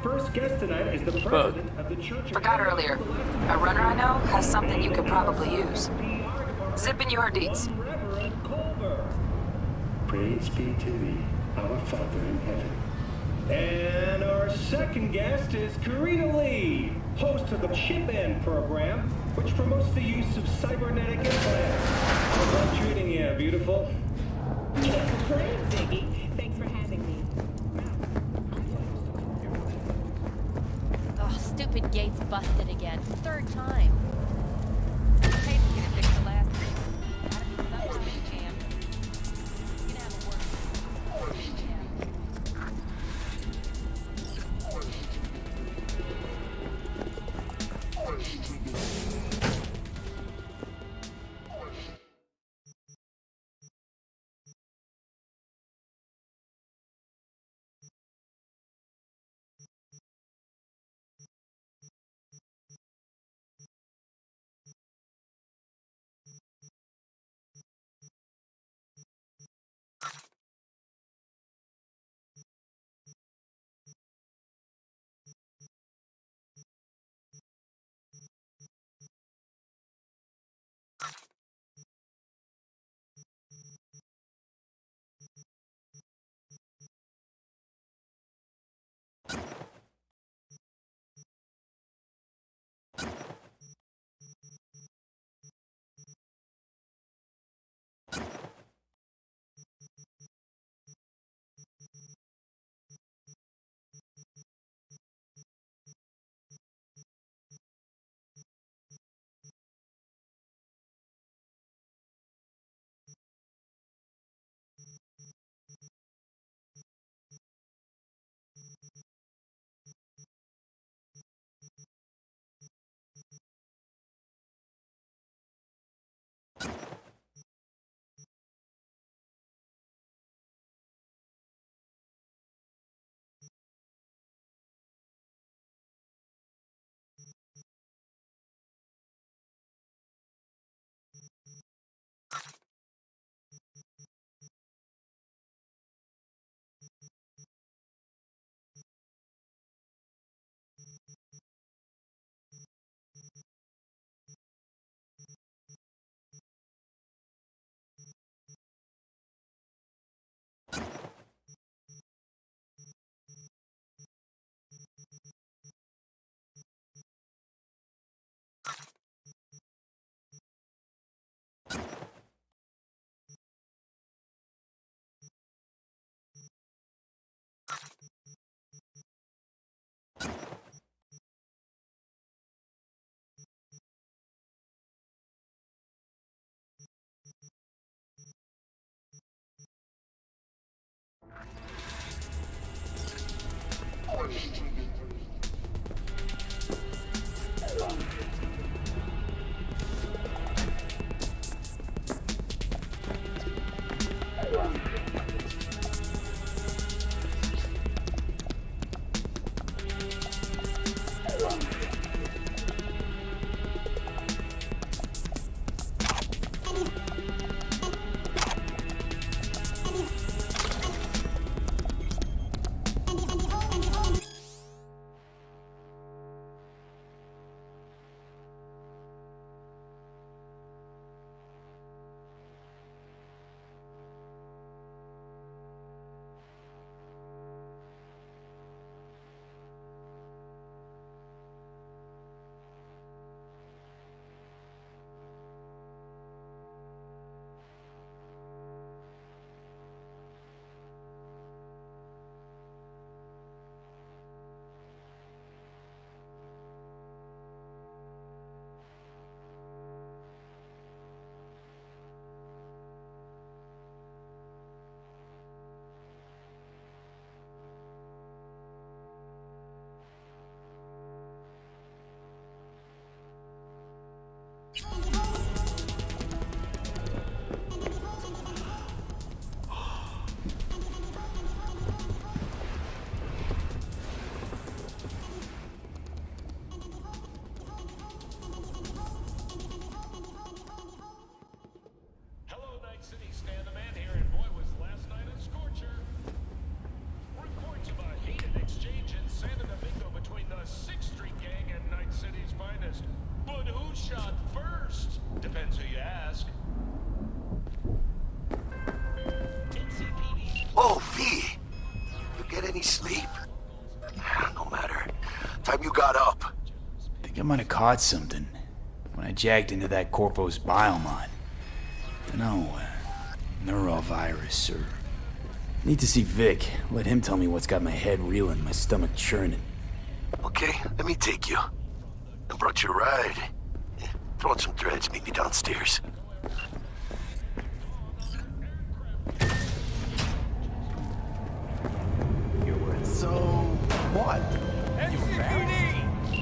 first guest tonight is the president of the church. Forgot earlier. A runner I know has something you could probably use. Zip in your deeds. Praise be to thee, our Father in heaven. And our second guest is Karina Lee, host of the Chip In program, which promotes the use of cybernetic implants. How's that treating you, beautiful? Can't complain, Ziggy. Thanks for having me. Oh, stupid gate's busted again. Third time. I paid to get it fixed the last time. Gotta be some sort of jam. You can have a word. you got up? Think I might have caught something when I jacked into that Corpo's biomod. No, neurovirus, or... Need to see Vic. Let him tell me what's got my head reeling, my stomach churning. Okay, let me take you. I brought you a ride. Throw on some threads, meet me downstairs. So, what? You married?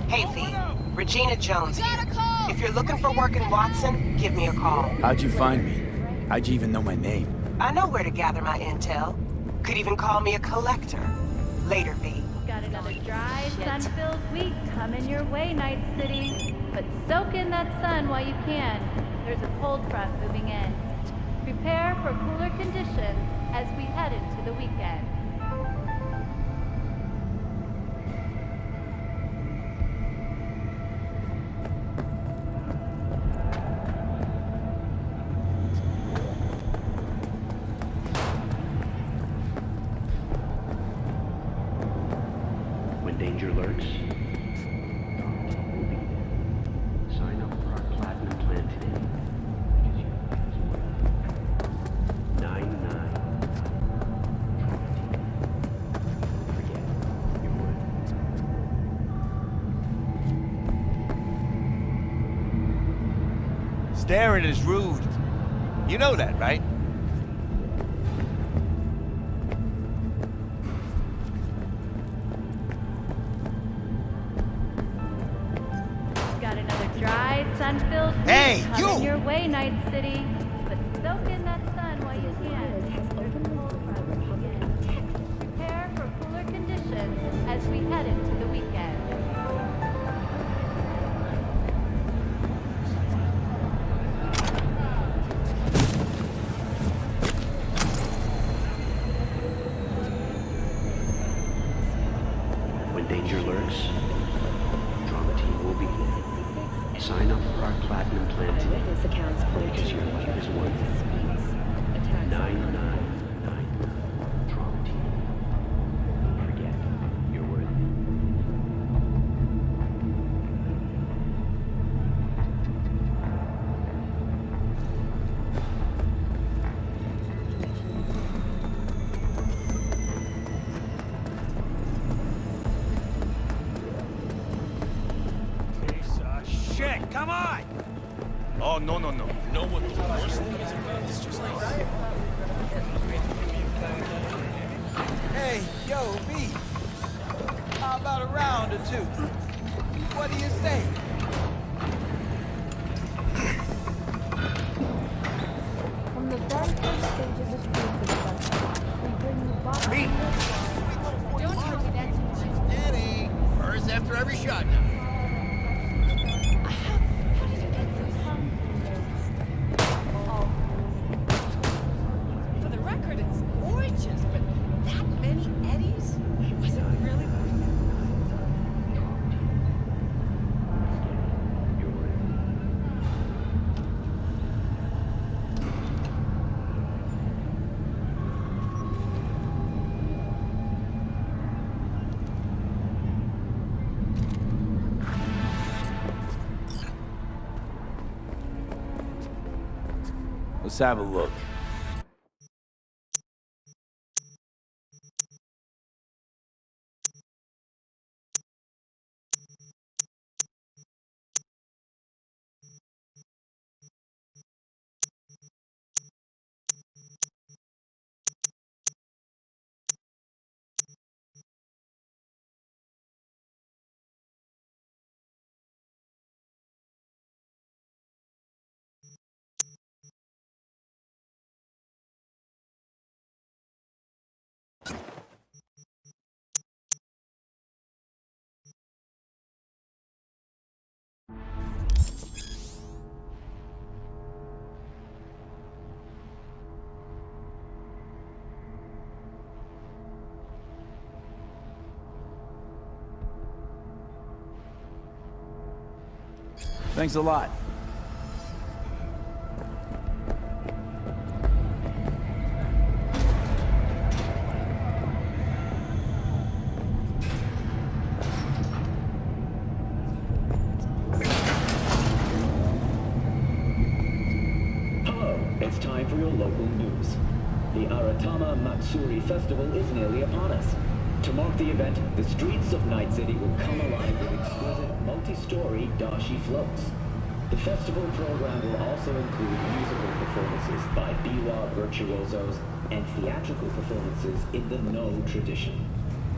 Hey, V. Regina Jones here. If you're looking for work in Watson, give me a call. How'd you find me? How'd you even know my name? I know where to gather my intel. Could even call me a collector. Later, V. Got another dry, sun-filled week coming your way, Night City. But soak in that sun while you can. There's a cold front moving in. Prepare for cooler conditions as we head into the weekend. When danger lurks, we'll be there. Sign up for our platinum plan today. Because you is worth 99. Forget your worth. Staring is rude. You know that, right? Got another dry, sun-filled week Hey, coming you! your way, Night City. But soak in that sun while you can. There's a cold front moving in. Prepare for cooler conditions as we head into the weekend. When danger lurks, drama team will be there. Sign up for our platinum plan today. Witness accounts point Because to your life is worth attacks. 9999. Drama team. Forget your worth. Piece of shit, come on! Oh, no. You know what the worst thing is about this? Just like that. Hey, yo, V. How about a round or two? What do you say? From the very first stages of Cyberpunk, we bring you back. Don't tell me that's Steady. First after every shot now. For the record, it's gorgeous, but that many eddies? Was it really? Your worth. Let's have a look. Thanks a lot. local news. The Aratama Matsuri Festival is nearly upon us. To mark the event, the streets of Night City will come alive with exquisite multi-story dashi floats. The festival program will also include musical performances by biwa virtuosos and theatrical performances in the No tradition.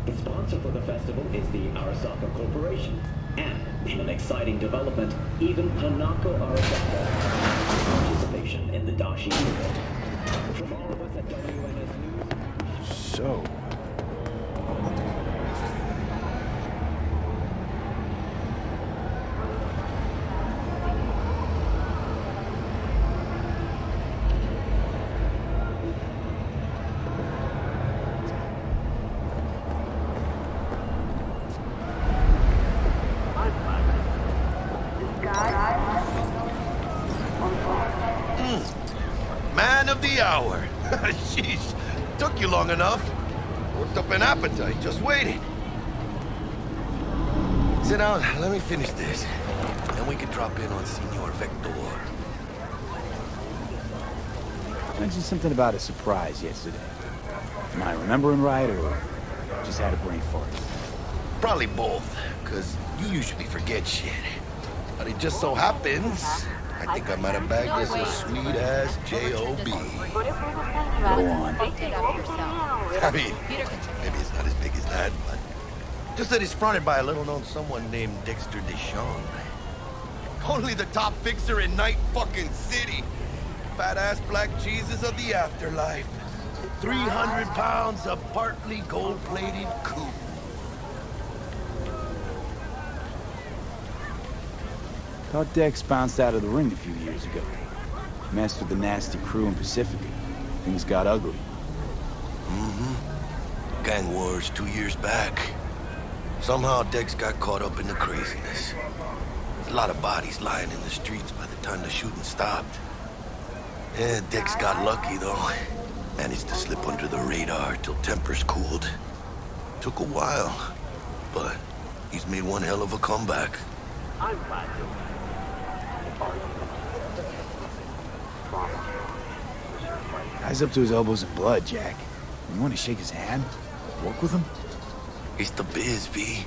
The sponsor for the festival is the Arasaka Corporation. And, in an exciting development, even Hanako Arasaka has participation in the dashi field. From all of us at WNS News... So... Man of the hour. Sheesh. Took you long enough. Worked up an appetite, just waiting. Sit down, let me finish this. Then we can drop in on Senor Vector. Mentioned something about a surprise yesterday. Am I remembering right, or just had a brain fart? Probably both, because you usually forget shit. But it just so happens, I think I might have bagged this a sweet-ass J.O.B. Go on. I mean, maybe it's not as big as that, but... Just that it's fronted by a little-known someone named Dexter Deshawn. Only the top fixer in Night fucking City. Fat-ass black Jesus of the afterlife. 300 pounds of partly gold-plated coup. Thought Dex bounced out of the ring a few years ago. Messed with the nasty crew in Pacifica. Things got ugly. Mm-hmm. Gang wars 2 years back. Somehow Dex got caught up in the craziness. A lot of bodies lying in the streets by the time the shooting stopped. Yeah, Dex got lucky though. Managed to slip under the radar till tempers cooled. Took a while, but he's made one hell of a comeback. I'm glad to. Guy's up to his elbows in blood, Jack. You want to shake his hand? Work with him? It's the biz, V.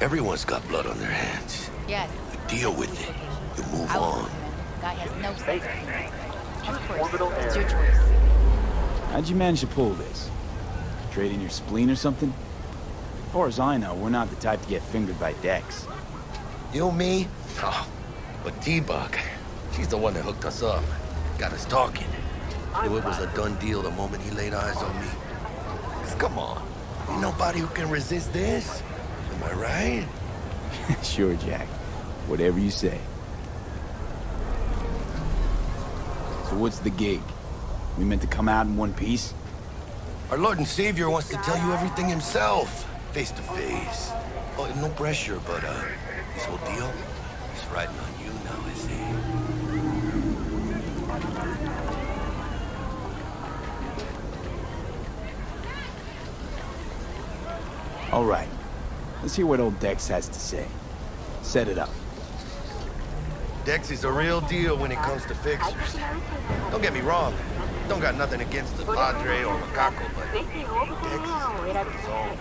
Everyone's got blood on their hands. Yes. You deal with it. You move on. Guy has no sense of humor. Of course, it's your choice. How'd you manage to pull this? Trade in your spleen or something? As far as I know, we're not the type to get fingered by Dex. You, me? Oh, but T-Bug, she's the one that hooked us up. Got us talking. Knew it was a done deal the moment he laid eyes on me. 'Cause come on, ain't nobody who can resist this. Am I right? Sure, Jack. Whatever you say. So what's the gig? We meant to come out in one piece? Our Lord and Savior wants to tell you everything himself, face to face. Oh, no pressure, but this whole deal is riding on you now, is he? All right. Let's hear what old Dex has to say. Set it up. Dex is a real deal when it comes to fixers. Don't get me wrong. Don't got nothing against the Padre or Macaco, but Dex is his own.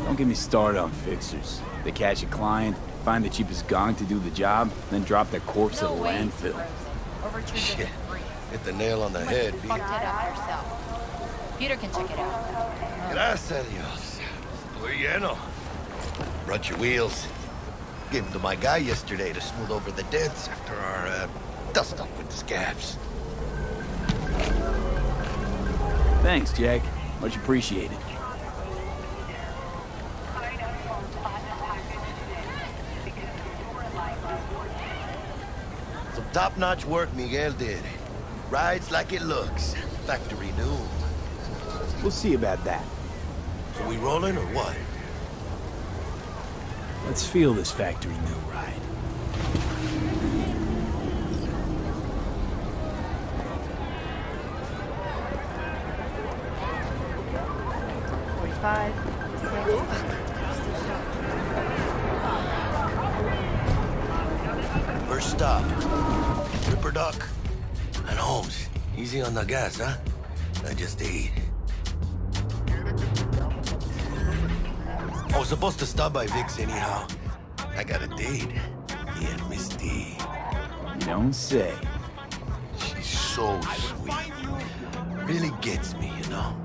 Don't get me started on fixers. They catch a client, find the cheapest gong to do the job, then drop their corpse at a landfill. Shit. Hit the nail on the head, B. Fucked it up yourself. Peter can check it out. Gracias a Dios. Estoy lleno. Brought your wheels. Gave them to my guy yesterday to smooth over the dents after our dust up with the scabs. Thanks, Jack. Much appreciated. Some top-notch work Miguel did. Rides like it looks. Factory new. We'll see about that. So we rolling or what? Let's feel this factory new ride. stop? Ripper Duck? And Holmes, easy on the gas, huh? I just ate. I was supposed to stop by Vic's anyhow. I got a date. Me and Miss D. You don't say. She's so sweet. Really gets me, you know?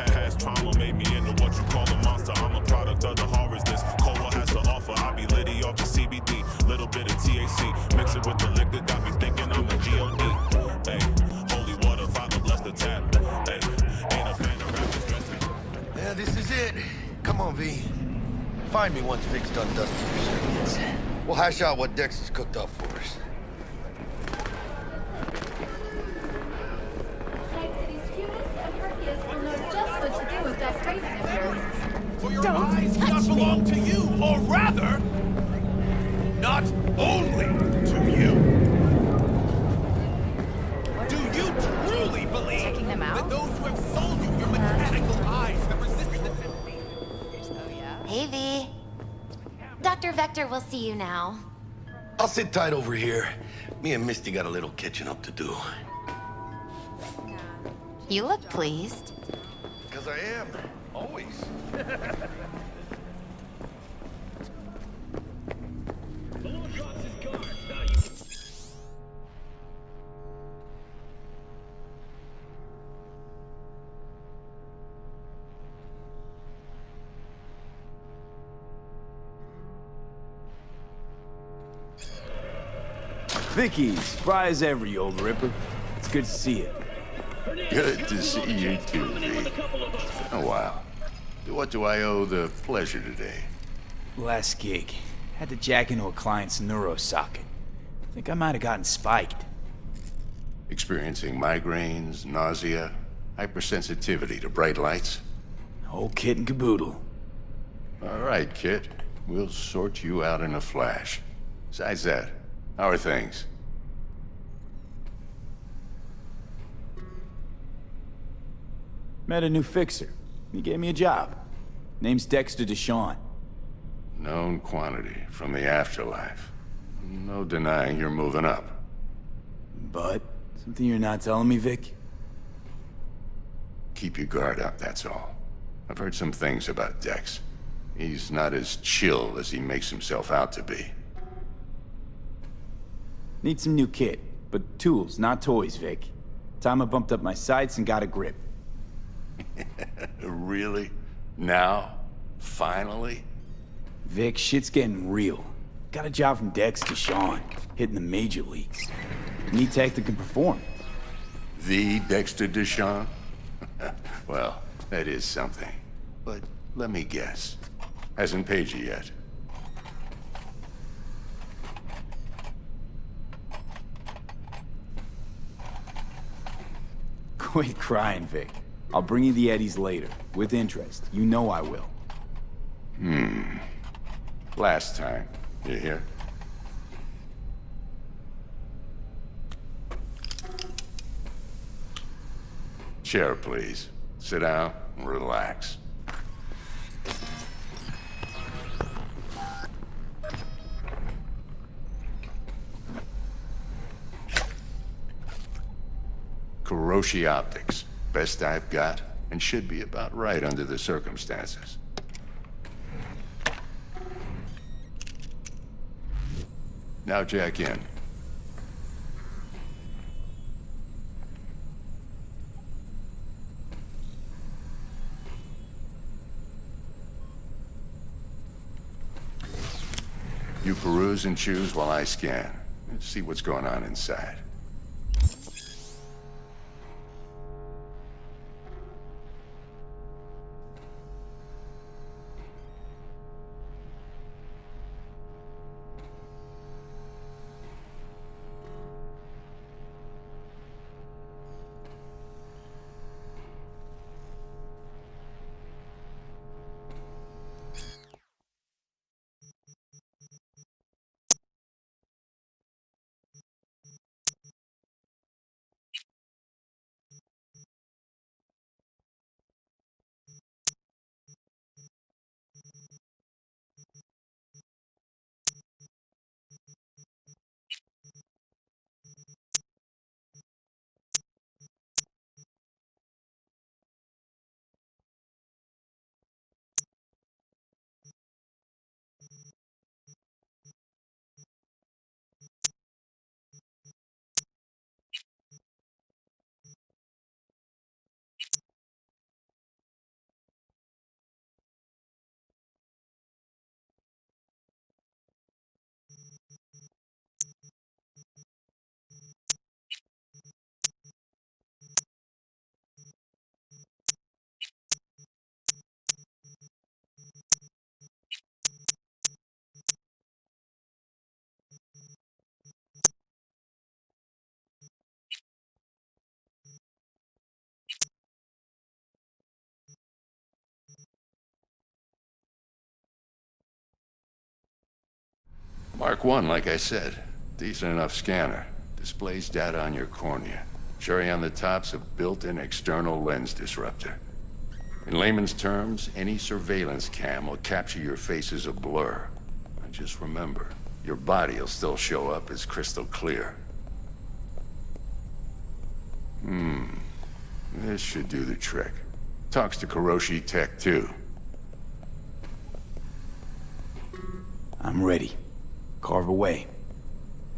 Past trauma made me into what you call a monster. I'm a product of the horrors this cola has to offer. I be litty off the CBD, little bit of THC. Mix it with the liquor, got me thinking I'm a G.O.D. Hey, holy water, Father bless the tap. Hey, ain't a fan of rappers dressing. Yeah, this is it. Come on, V. Find me once Vic's done dusting your circuits. We'll hash out what Dex has cooked up for us. Night City's cutest and perkiest will know just what to do with that crazy of yours. For your eyes do not belong to you, or rather, not only to you. Do you truly believe Checking them out? that those who have sold you your mechanical eyes that resist the temptation? Oh, yeah? Hey, V. Dr. Vector will see you now. I'll sit tight over here. Me and Misty got a little catching up to do. You look pleased. Because I am. Always. Vicky, spry as ever, you old ripper. It's good to see you. Good to see you too, V. Oh, wow. What do I owe the pleasure today? Last gig. Had to jack into a client's neuro socket. Think I might have gotten spiked. Experiencing migraines, nausea, hypersensitivity to bright lights? Whole kit and caboodle. All right, kid. We'll sort you out in a flash. Besides that, how are things? Met a new fixer. He gave me a job. Name's Dexter Deshawn. Known quantity from the afterlife. No denying you're moving up. But, something you're not telling me, Vic? Keep your guard up, that's all. I've heard some things about Dex. He's not as chill as he makes himself out to be. Need some new kit, but tools, not toys, Vic. Time I bumped up my sights and got a grip. Really? Now? Finally? Vic, shit's getting real. Got a job from Dex to Sean, hitting the major leagues. Need tech that can perform. The Dexter Deshawn? Well, that is something. But let me guess. Hasn't paid you yet. Quit crying, Vic. I'll bring you the eddies later, with interest. You know I will. Last time. You hear? Chair, please. Sit down and relax. Kuroshi Optics. Best I've got, and should be about right under the circumstances. Now jack in. You peruse and choose while I scan. See what's going on inside. Mark 1, like I said. Decent enough scanner. Displays data on your cornea. Cherry on the top's a built-in external lens disruptor. In layman's terms, any surveillance cam will capture your face as a blur. And just remember, your body will still show up as crystal clear. This should do the trick. Talks to Kuroshi Tech, too. I'm ready. Carve away.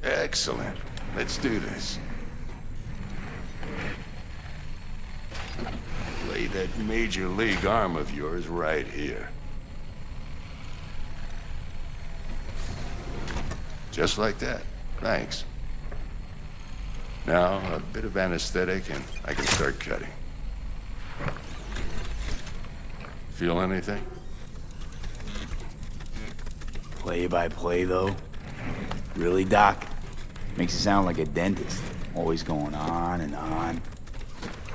Excellent. Let's do this. Lay that major league arm of yours right here. Just like that. Thanks. Now, a bit of anesthetic and I can start cutting. Feel anything? Play by play, though? Really, Doc? Makes it sound like a dentist. Always going on and on.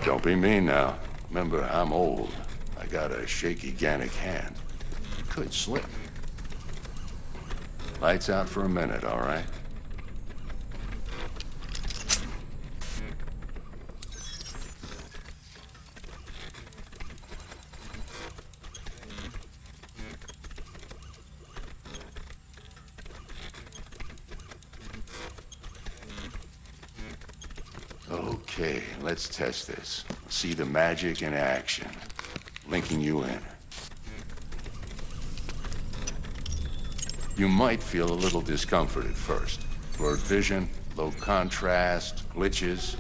Don't be mean now. Remember, I'm old. I got a shaky Gannic hand. Could slip. Lights out for a minute, all right? Okay, let's test this. See the magic in action. Linking you in. You might feel a little discomfort at first. Blurred vision, low contrast, glitches.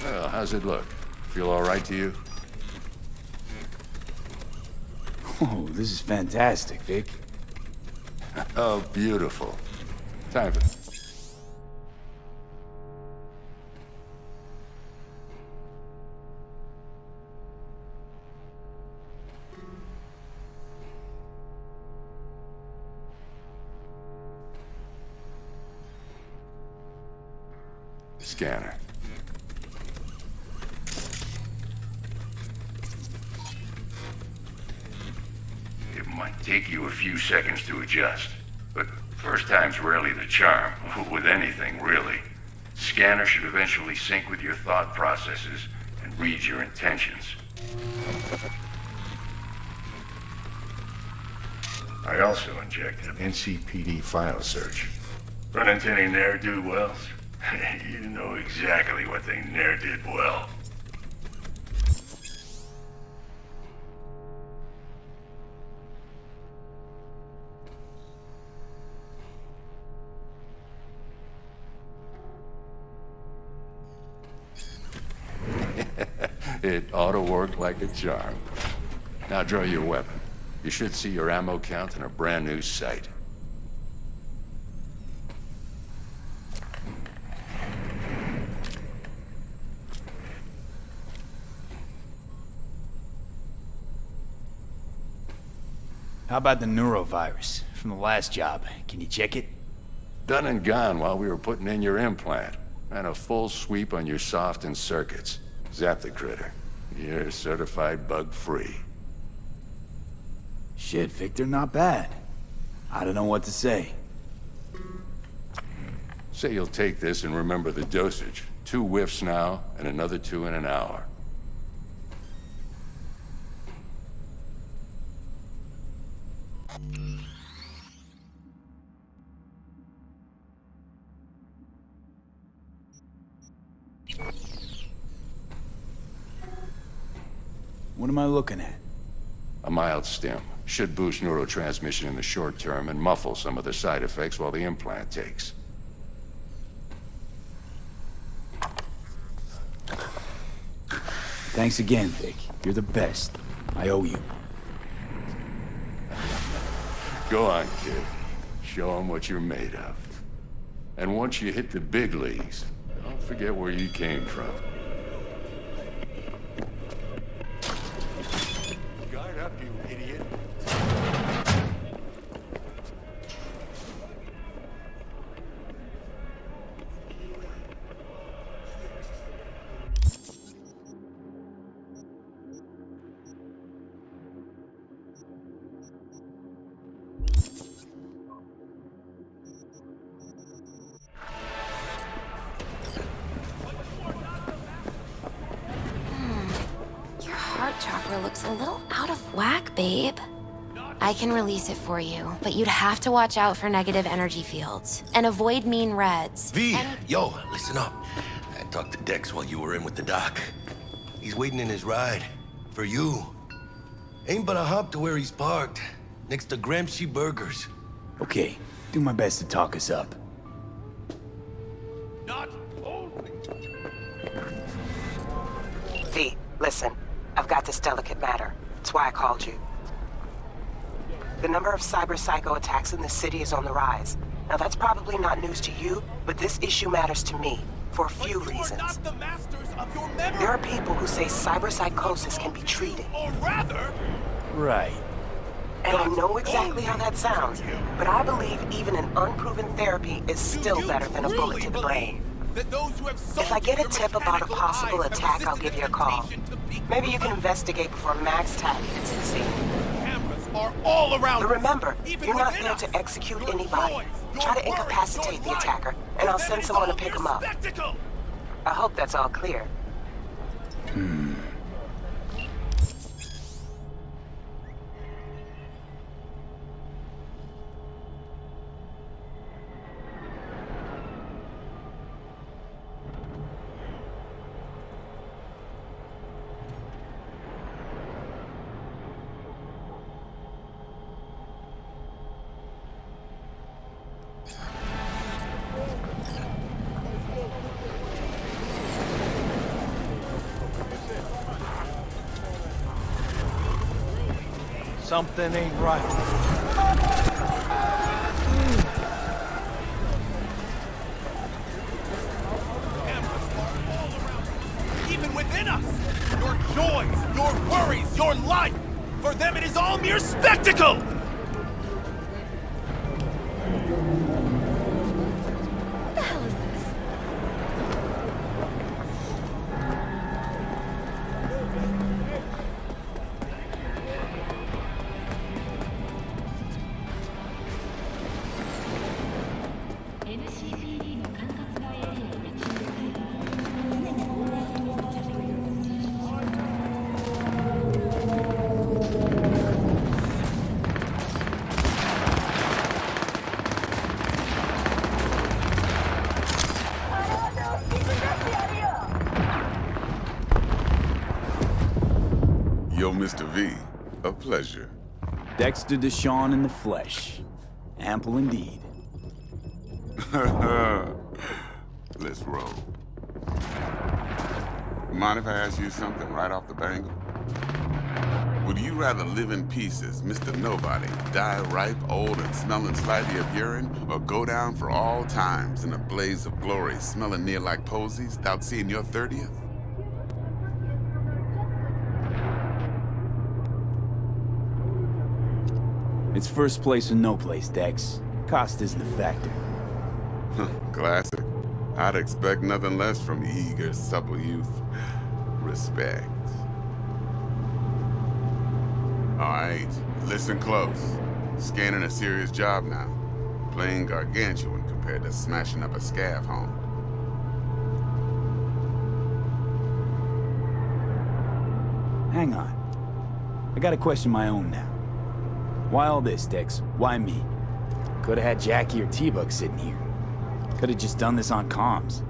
Well, how's it look? Feel all right to you? Oh, this is fantastic, Vic. Oh, beautiful. Time for... Scanner. It might take you a few seconds to adjust, but first time's rarely the charm, with anything, really. Scanner should eventually sync with your thought processes and read your intentions. I also injected an NCPD file search. Run into any ne'er-do-wells? You know exactly what they ne'er did well. It ought to work like a charm. Now draw your weapon. You should see your ammo count in a brand new sight. How about the neurovirus from the last job? Can you check it? Done and gone while we were putting in your implant. And a full sweep on your soft and circuits. Zap the critter. You're certified bug-free. Shit, Victor, not bad. I don't know what to say. Say you'll take this and remember the dosage. 2 whiffs now, and another 2 in an hour. What am I looking at? A mild stim. Should boost neurotransmission in the short term and muffle some of the side effects while the implant takes. Thanks again, Vic. You're the best. I owe you. Go on, kid. Show them what you're made of. And once you hit the big leagues, don't forget where you came from. Guard up, you idiot. throat chakra looks a little out of whack, babe. I can release it for you, but you'd have to watch out for negative energy fields and avoid mean reds. V, yo, listen up. I talked to Dex while you were in with the doc. He's waiting in his ride. For you. Ain't but a hop to where he's parked. Next to Gramsci Burgers. Okay, do my best to talk us up. Not only. V, listen. I've got this delicate matter. That's why I called you. The number of cyber-psycho attacks in the city is on the rise. Now that's probably not news to you, but this issue matters to me. For a few reasons. There are people who say cyberpsychosis can be treated. Or rather... Right. And I know exactly how that sounds, but I believe even an unproven therapy is still better than a bullet to the brain. If I get a tip about a possible attack, I'll give you a call. Maybe you can investigate before Max Tack hits the scene. Cameras are all around. But remember, you're not there to execute anybody. Try to incapacitate the attacker, and I'll send someone to pick him up. I hope that's all clear. Something ain't right. Even within us! Your joys, your worries, your life! For them it is all mere spectacle! What the hell is this? Yo, Mr. V, a pleasure. Dexter Deshawn in the flesh. Ample indeed. Let's roll. Mind if I ask you something right off the bangle? Would you rather live in pieces, Mr. Nobody, die ripe, old, and smelling slightly of urine, or go down for all times in a blaze of glory, smelling near like posies, without seeing your 30th? It's first place or no place, Dex. Cost isn't a factor. Classic. I'd expect nothing less from eager, supple youth. Respect. All right, listen close. Scanning a serious job now. Playing gargantuan compared to smashing up a scav home. Hang on. I got a question my own now. Why all this, Dex? Why me? Could've had Jackie or T-Bug sitting here. Could've just done this on comms.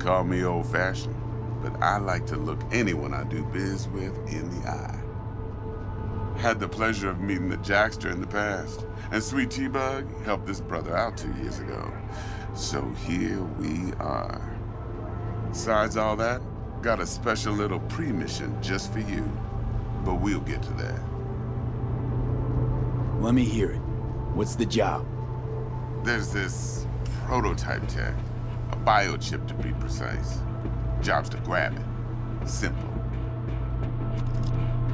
Call me old-fashioned, but I like to look anyone I do biz with in the eye. Had the pleasure of meeting the Jackster in the past, and Sweet T-Bug helped this brother out 2 years ago. So here we are. Besides all that, got a special little pre-mission just for you. But we'll get to that. Let me hear it. What's the job? There's this prototype tech. A biochip to be precise. Job's to grab it. Simple.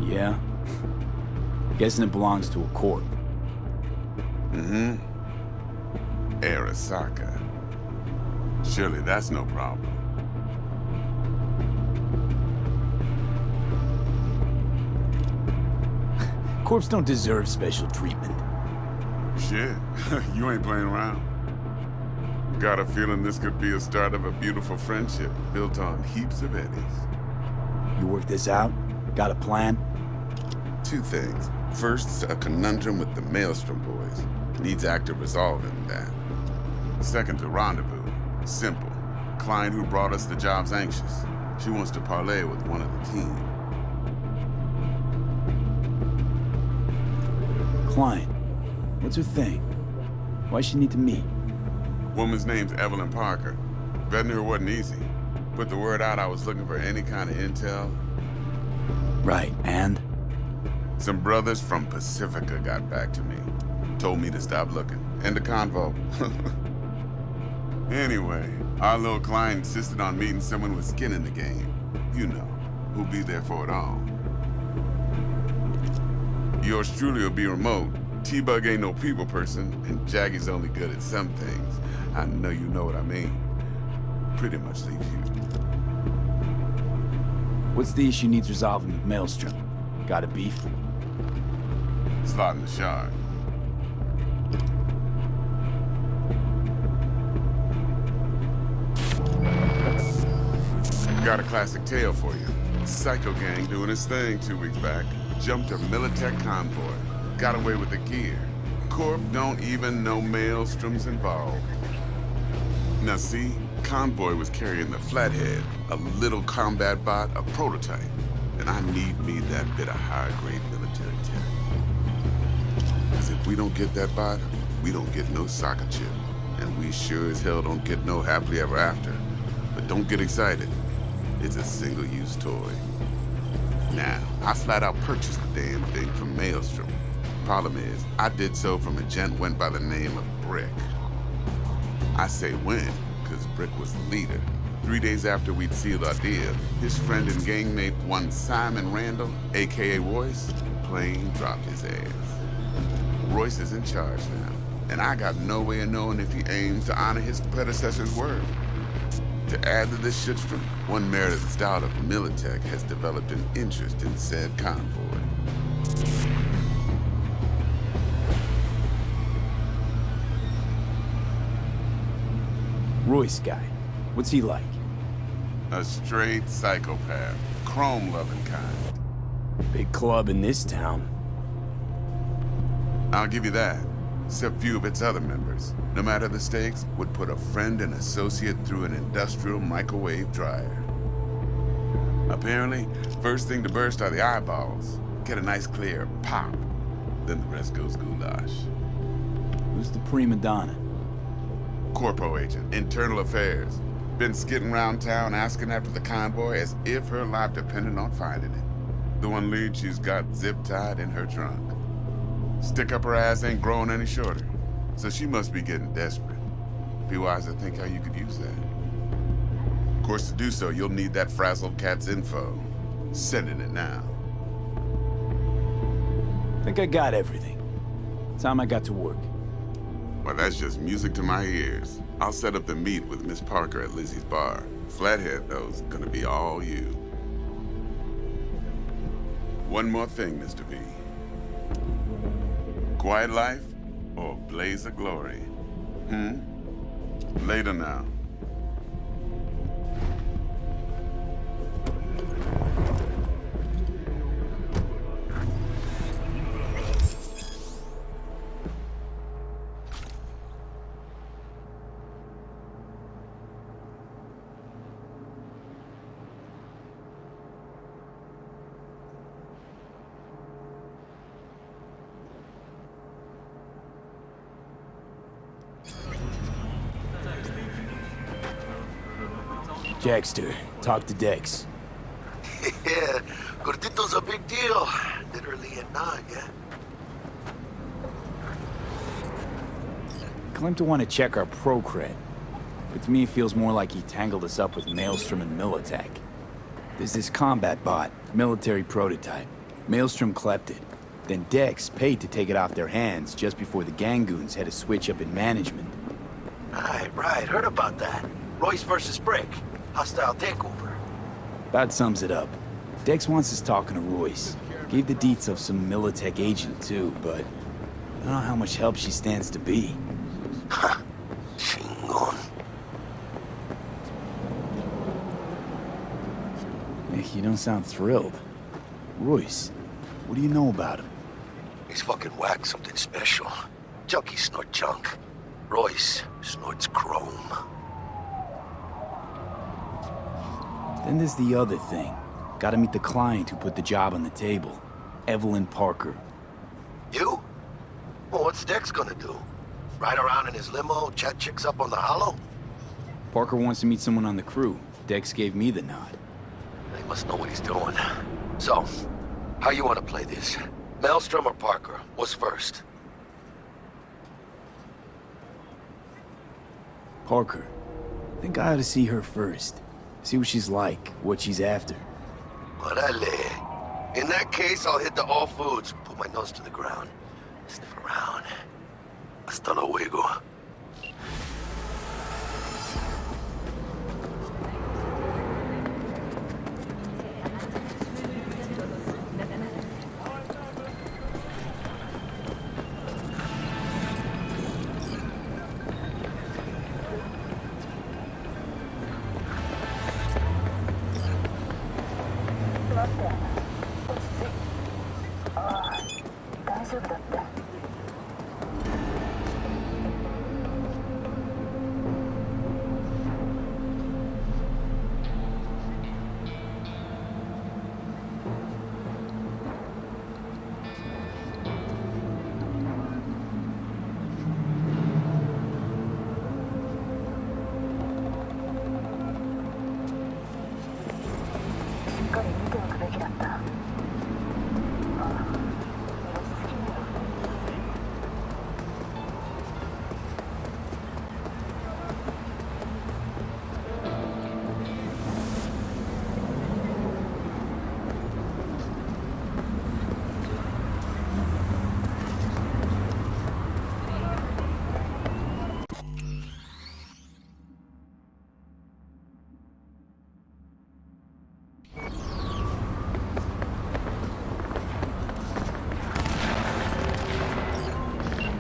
Yeah? Guessing it belongs to a corp. Mm-hmm. Arasaka. Surely that's no problem. Corps don't deserve special treatment. Shit, you ain't playing around. Got a feeling this could be a start of a beautiful friendship built on heaps of eddies. You work this out? Got a plan? Two things. First, a conundrum with the Maelstrom boys. Needs active resolving that. Second, a rendezvous. Simple. Client who brought us the job's anxious. She wants to parlay with one of the team. Client. What's her thing? Why she need to meet? Woman's name's Evelyn Parker. Betting her wasn't easy. Put the word out I was looking for any kind of intel. Right, and? Some brothers from Pacifica got back to me. Told me to stop looking. End of convo. Anyway, our little client insisted on meeting someone with skin in the game. You know, who'll be there for it all. Yours truly will be remote. T-Bug ain't no people person, and Jaggy's only good at some things. I know you know what I mean. Pretty much leaves you. What's the issue needs resolving with Maelstrom? Got a beef? Slot in the shard. Got a classic tale for you. Psycho gang doing his thing 2 weeks back. Jumped a Militech convoy. Got away with the gear. Corp don't even know Maelstrom's involved. Now see, convoy was carrying the Flathead, a little combat bot, a prototype. And I need me that bit of high-grade military tech. Because if we don't get that bot, we don't get no soccer chip. And we sure as hell don't get no happily ever after. But don't get excited. It's a single-use toy. Now, I flat out purchased the damn thing from Maelstrom. Problem is, I did so from a gent went by the name of Brick. I say when, because Brick was the leader. 3 days after we'd sealed our deal, his friend and gangmate, one Simon Randall, aka Royce, plain dropped his ass. Royce is in charge now, and I got no way of knowing if he aims to honor his predecessor's word. To add to this shitstorm, one merited stout of Militech has developed an interest in said convoy. Royce guy. What's he like? A straight psychopath. Chrome-loving kind. Big club in this town. I'll give you that. Except few of its other members, no matter the stakes, would put a friend and associate through an industrial microwave dryer. Apparently, first thing to burst are the eyeballs. Get a nice clear pop. Then the rest goes goulash. Who's the prima donna? Corpo agent, internal affairs. Been skidding around town asking after the convoy as if her life depended on finding it. The one lead she's got zip-tied in her trunk. Stick up her ass ain't growing any shorter, so she must be getting desperate. Be wise to think how you could use that. Of course, to do so, you'll need that frazzled cat's info. Sending it now. Think I got everything. Time I got to work. Well, that's just music to my ears. I'll set up the meet with Miss Parker at Lizzie's bar. Flathead, though, is gonna be all you. One more thing, Mr. V. Quiet life or blaze of glory? Later now. Jackster, talk to Dex. Yeah, Gordito's a big deal. Literally at 9, yeah? Claimed to want to check our pro cred, but to me it feels more like he tangled us up with Maelstrom and Militech. There's this combat bot, military prototype. Maelstrom clept it. Then Dex paid to take it off their hands just before the Gangoons had a switch up in management. Right, heard about that. Royce versus Brick. Hostile takeover. That sums it up. Dex wants us talking to Royce. Gave the deets of some Militech agent too, but I don't know how much help she stands to be. Ha! Chingon. You don't sound thrilled. Royce, what do you know about him? He's fucking whack, something special. Junkies snort junk. Royce snorts chrome. Then there's the other thing. Gotta meet the client who put the job on the table. Evelyn Parker. You? Well, what's Dex gonna do? Ride around in his limo, chat chicks up on the hollow? Parker wants to meet someone on the crew. Dex gave me the nod. He must know what he's doing. So, how you want to play this? Maelstrom or Parker? What's first? Parker. I think I ought to see her first. See what she's like, what she's after. Orale. In that case, I'll hit the all foods, put my nose to the ground, sniff around. Hasta luego.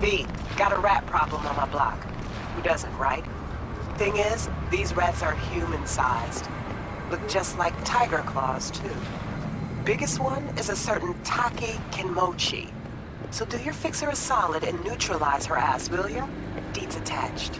V, got a rat problem on my block. Who doesn't, right? Thing is, these rats are human-sized. Look just like tiger claws, too. Biggest one is a certain Take Kenmochi. So do your fixer a solid and neutralize her ass, will ya? Deeds attached.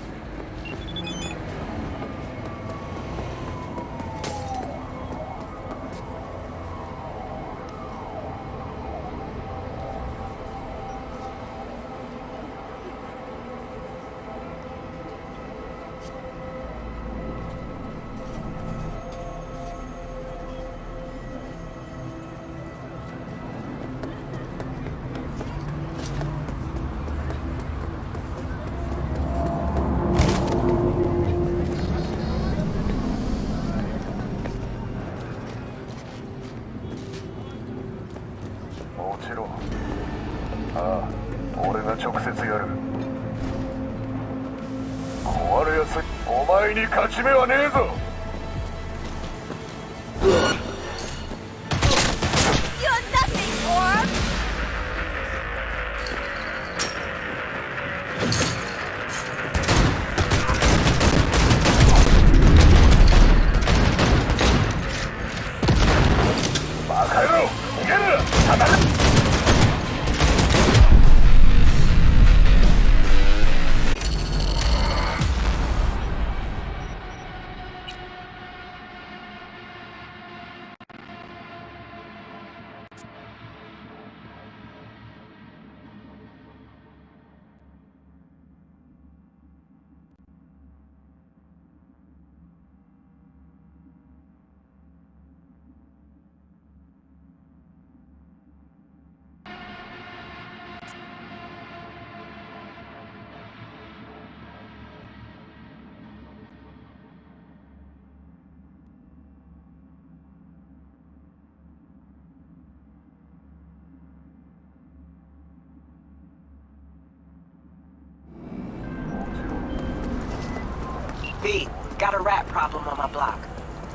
V, got a rat problem on my block.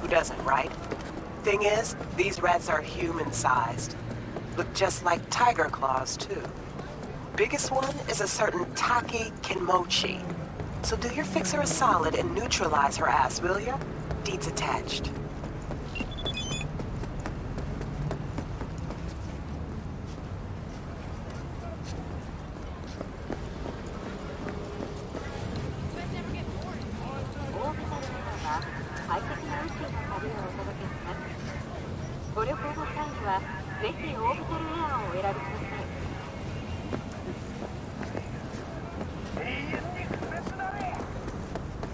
Who doesn't, right? Thing is, these rats are human-sized. Look just like tiger claws, too. Biggest one is a certain Take Kenmochi. So do your fixer a solid and neutralize her ass, will ya? Deeds attached. ご旅行の際はぜひオービタルエアーをお選びください。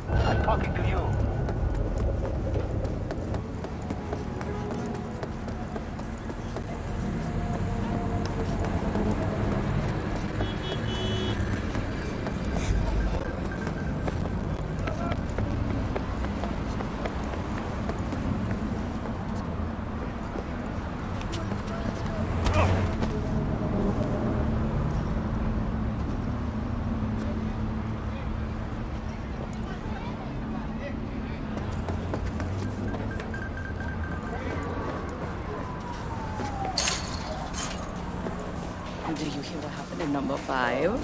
I'm talking to you. Did you hear what happened in number 5?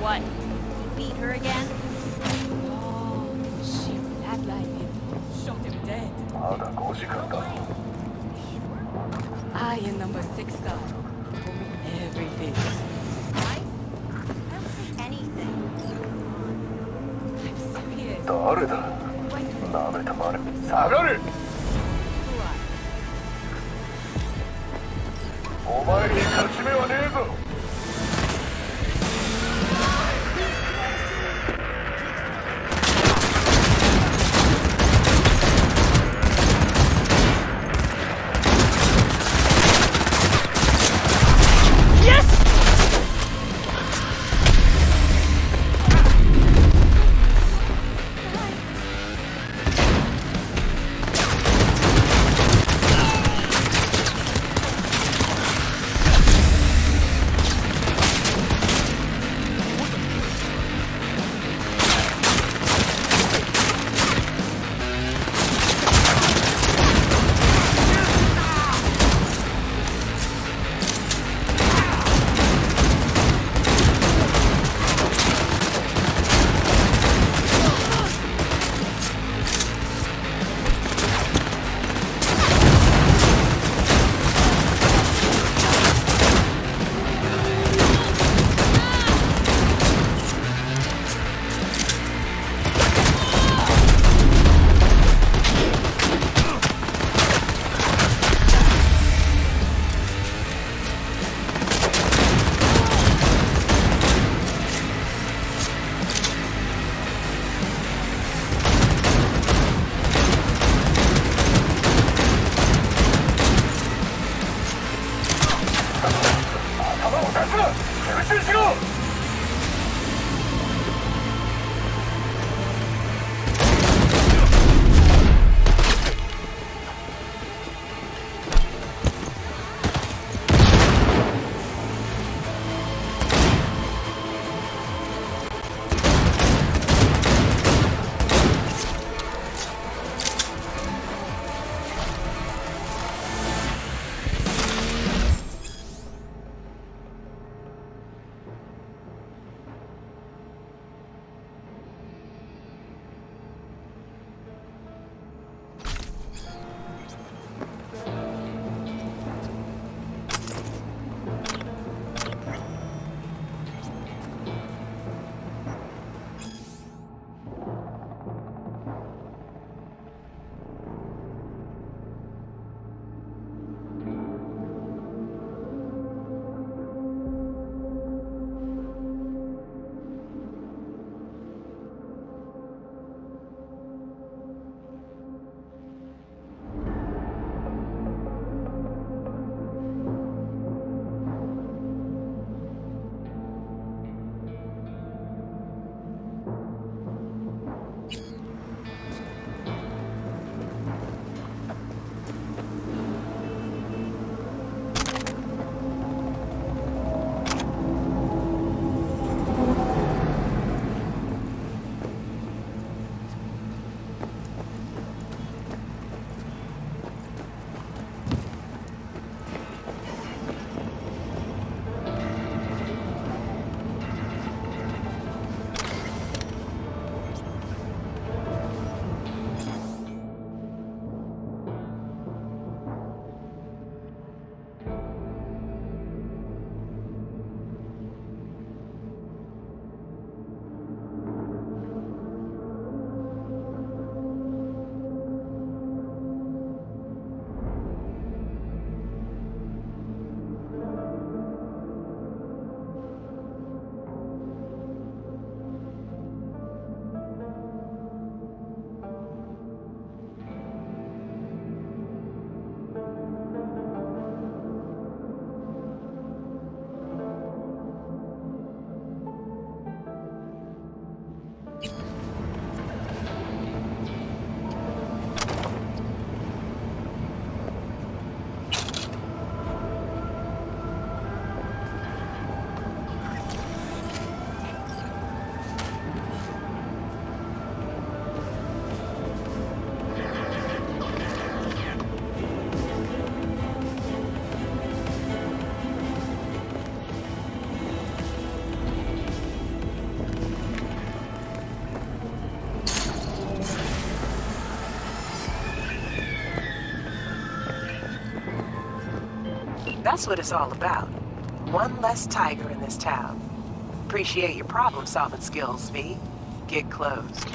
What? You beat her again? Oh, she flatlined him. Shot him dead. I in number 6 got everything. I don't see anything. I'm serious. 誰だ？舐めたまね。下がれ！お前に勝ち目はねえぞ。That's what it's all about. One less tiger in this town. Appreciate your problem-solving skills, V. Get close.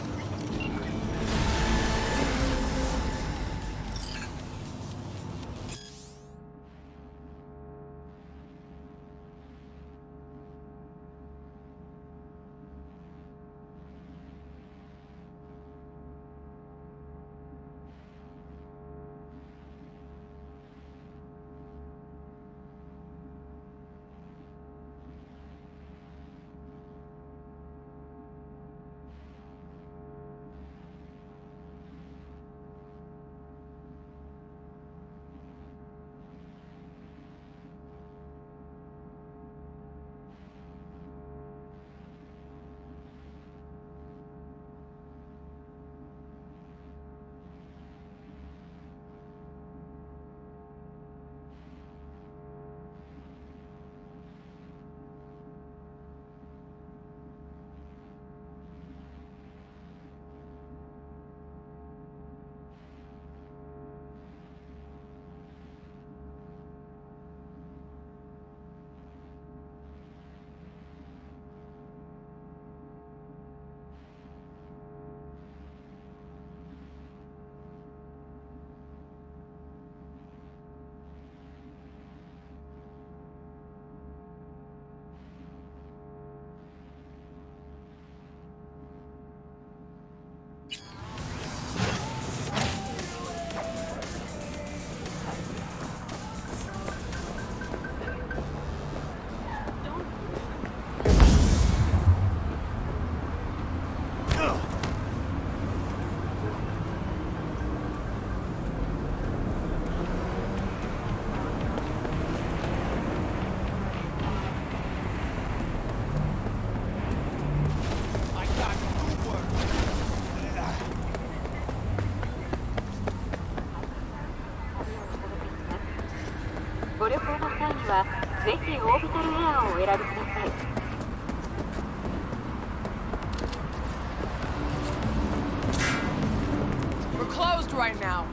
We're closed right now.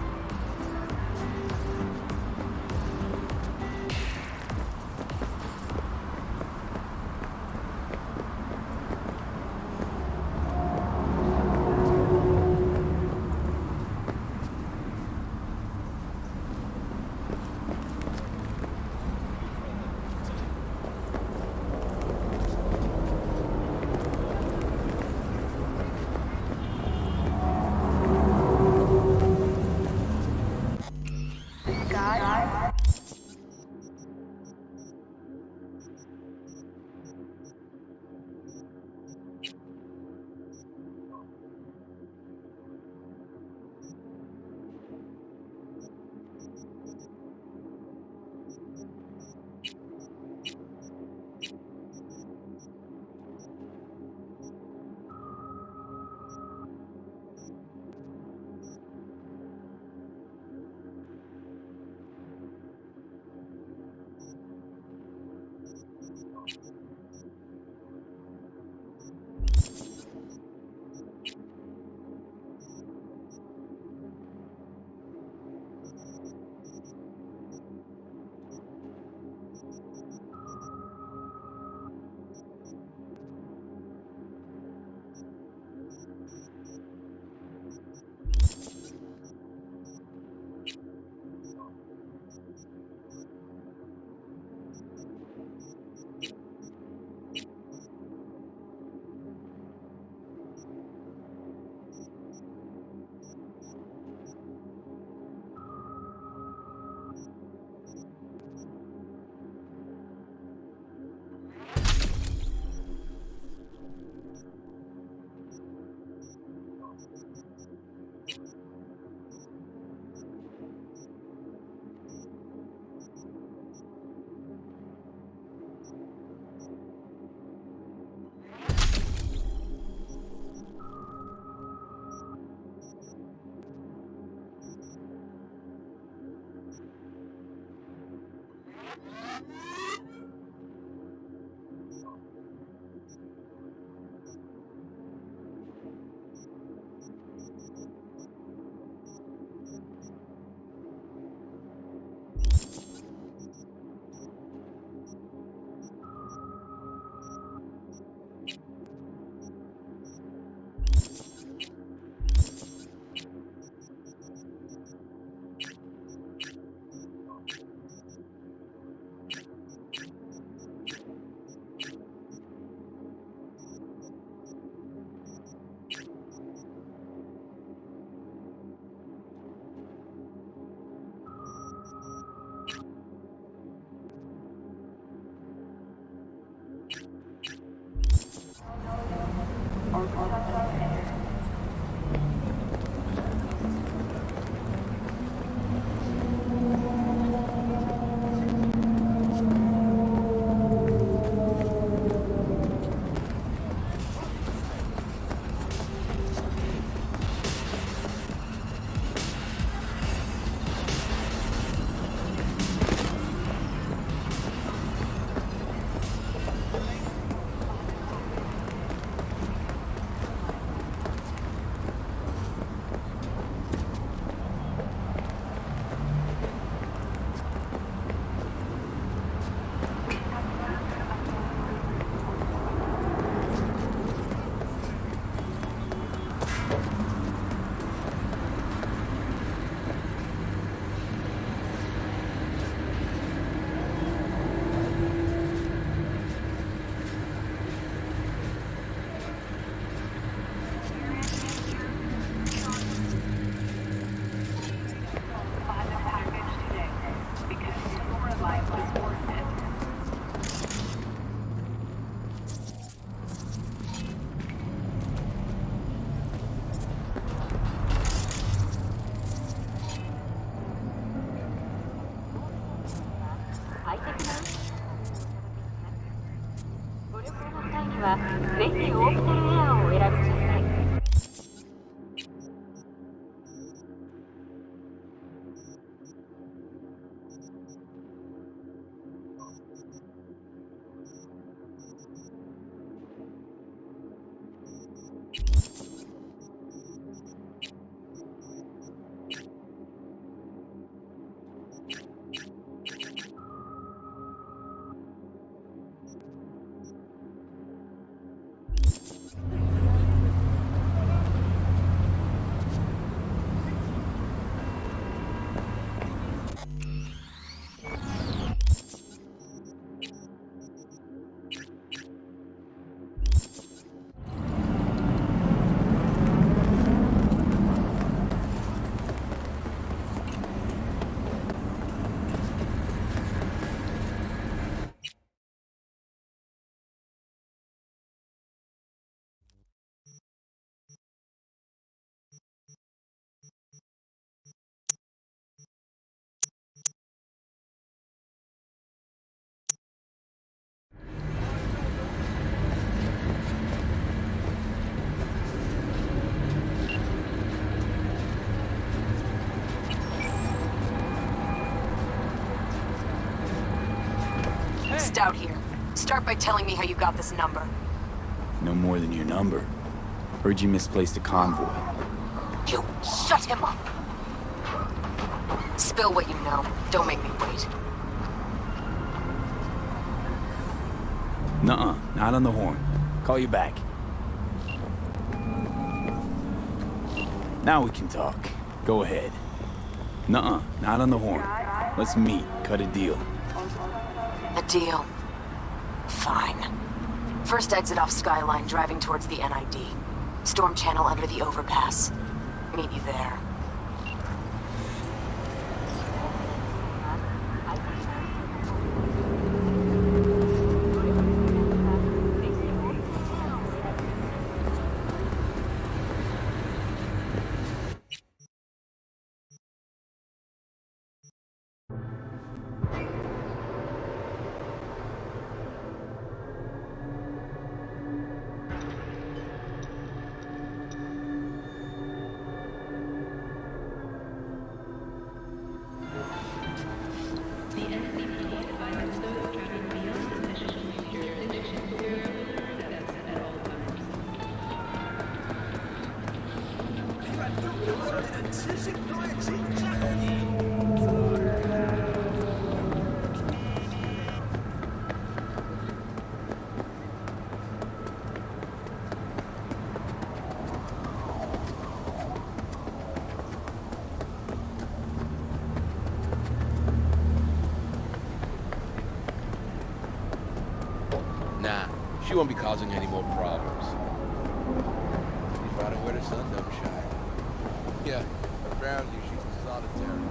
ぜひオープトレアをお選びください。Stout here. Start by telling me how you got this number. No more than your number. Heard you misplaced a convoy. You shut him up. Spill what you know. Don't make me wait. Nuh-uh, not on the horn. Call you back. Now we can talk. Go ahead. Nuh-uh, not on the horn. Let's meet, cut a deal. A deal. Fine. First exit off Skyline, driving towards the NID. Storm channel under the overpass. Meet you there. Nah, she won't be causing any more problems. She's right where the sun don't shine. Yeah, apparently she's solitary.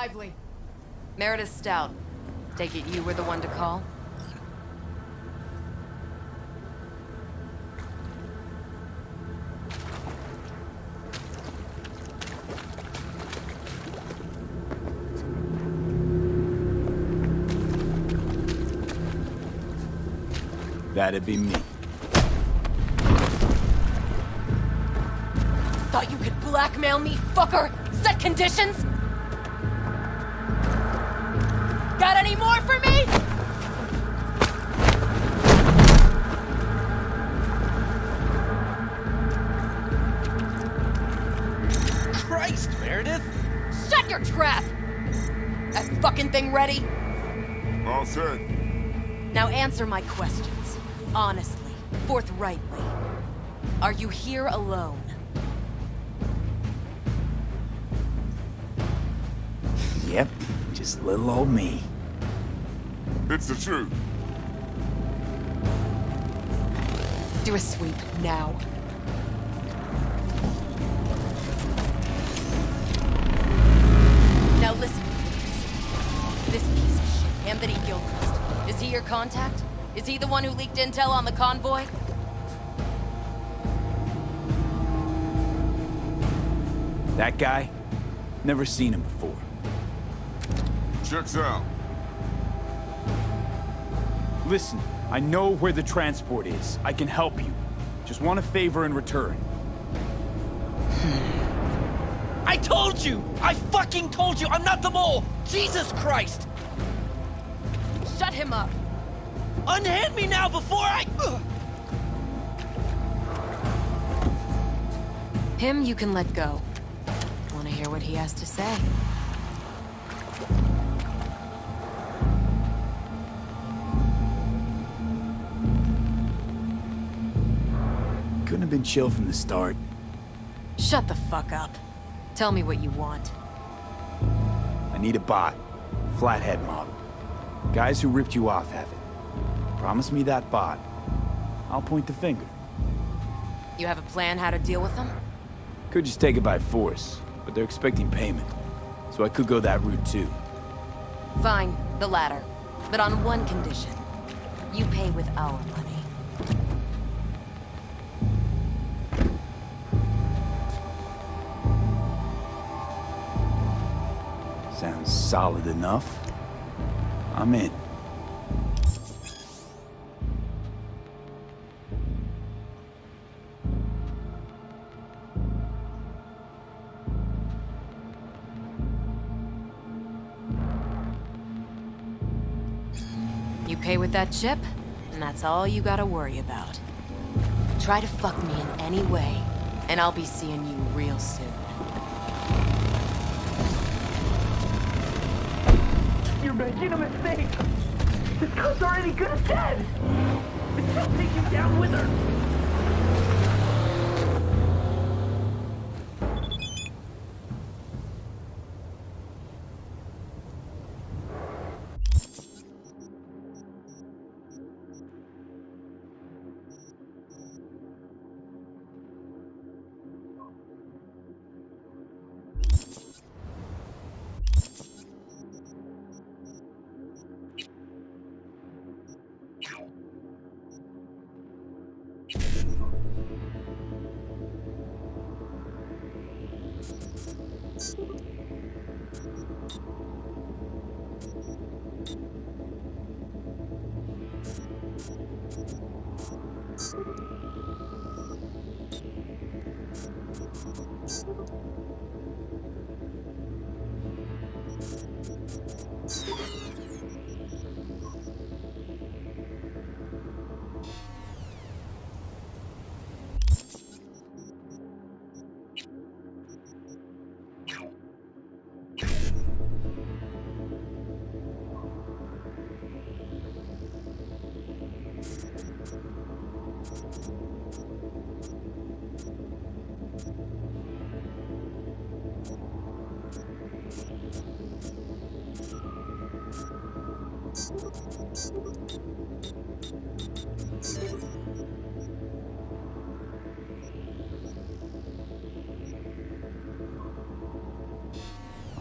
lively. Meredith Stout. Take it you were the one to call? That'd be me. Thought you could blackmail me, fucker? Set conditions? Got any more for me? Christ, Meredith! Shut your trap! That fucking thing ready? All set. Now answer my questions. Honestly, forthrightly. Are you here alone? Yep, just little old me. It's the truth. Do a sweep, now. Now listen, please. This piece of shit, Anthony Gilchrist, is he your contact? Is he the one who leaked intel on the convoy? That guy? Never seen him before. Checks out. Listen, I know where the transport is. I can help you. Just want a favor in return. I told you! I fucking told you! I'm not the mole! Jesus Christ! Shut him up! Unhand me now before I... Him you can let go. Want to hear what he has to say? Couldn't have been chill from the start. Shut the fuck up. Tell me what you want. I need a bot. Flathead model. Guys who ripped you off have it. Promise me that bot. I'll point the finger. You have a plan how to deal with them? Could just take it by force, but they're expecting payment. So I could go that route too. Fine, the latter. But on one condition. You pay with our money. Sounds solid enough. I'm in. You pay with that chip, and that's all you gotta worry about. Try to fuck me in any way, and I'll be seeing you real soon. You're making a mistake. This girl's already good as dead. But she'll take you down with her.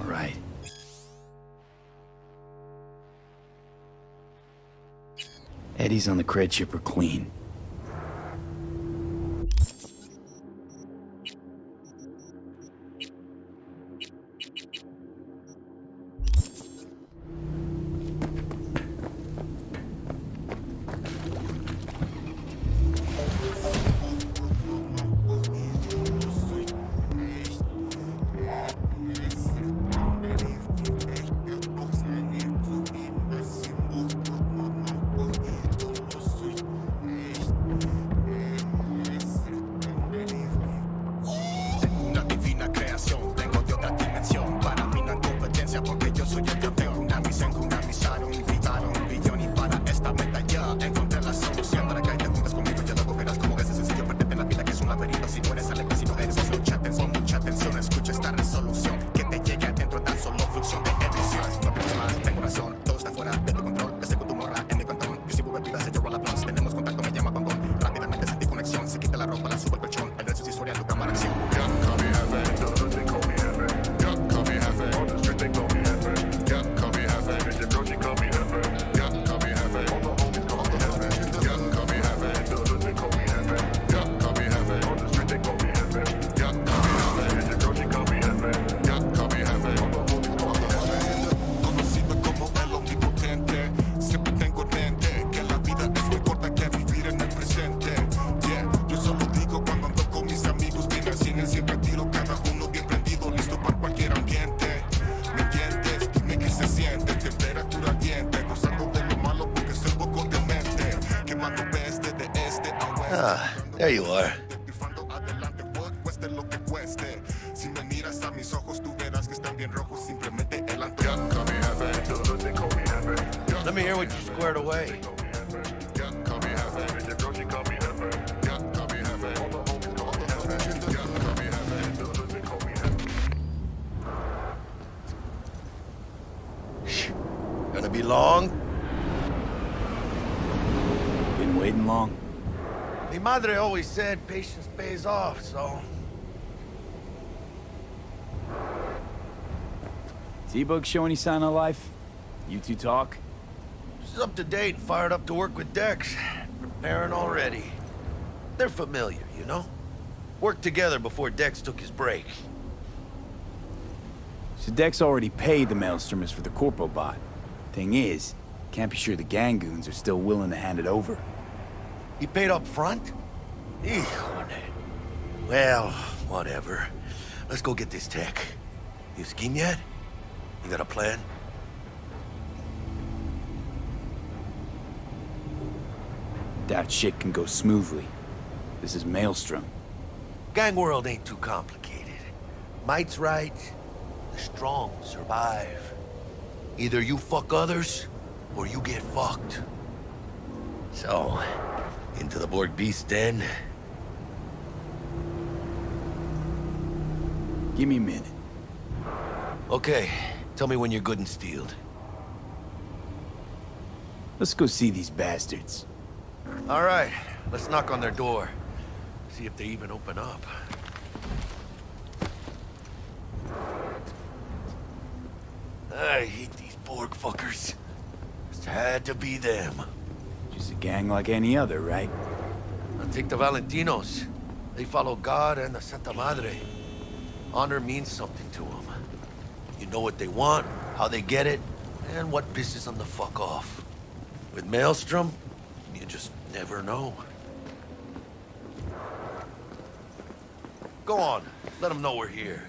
All right. Eddies on the cred ship are clean. Una divina creación, vengo de otra dimensión. Para mí no hay competencia porque yo soy el campeón. Una misión, una misión, un billón. Y para esta meta ya encontré la solución. Para que te juntes conmigo, ya luego verás cómo es sencillo perderte en la vida, que es un laberinto. Si no eres alegre, si no eres mucha atención, escucha esta resolución. Que te llegue adentro, tan solo función de edición. No pienses más, tengo razón, todo está fuera de tu control. Yo sé con tu morra en mi cantón. Yo sigo bebidas, yo roll a blunts. Tenemos contacto, me llama Bambón. Rápidamente sentí conexión, se quita la ropa, la subo al colchón. El resto es historia, tu cámara acción. Ah, there you are. Let me hear what you squared away. Gonna be long? Been waiting long? Mi madre always said patience pays off, so... T-Bug show any sign of life? You two talk? She's up to date and fired up to work with Dex. Preparing already. They're familiar, you know? Worked together before Dex took his break. So Dex already paid the Maelstromers for the Corpo bot. Thing is, can't be sure the Gangoons are still willing to hand it over. He paid up front? Híjole. Well, whatever. Let's go get this tech. You scheme yet? You got a plan? That shit can go smoothly. This is Maelstrom. Gang world ain't too complicated. Might's right, the strong survive. Either you fuck others, or you get fucked. So, into the Borg Beast den? Give me a minute. Okay, tell me when you're good and steeled. Let's go see these bastards. All right, let's knock on their door. See if they even open up. I hate these Borg fuckers. Just had to be them. Just a gang like any other, right? Now take the Valentinos. They follow God and the Santa Madre. Honor means something to them. You know what they want, how they get it, and what pisses them the fuck off. With Maelstrom, you just never know. Go on, let them know we're here.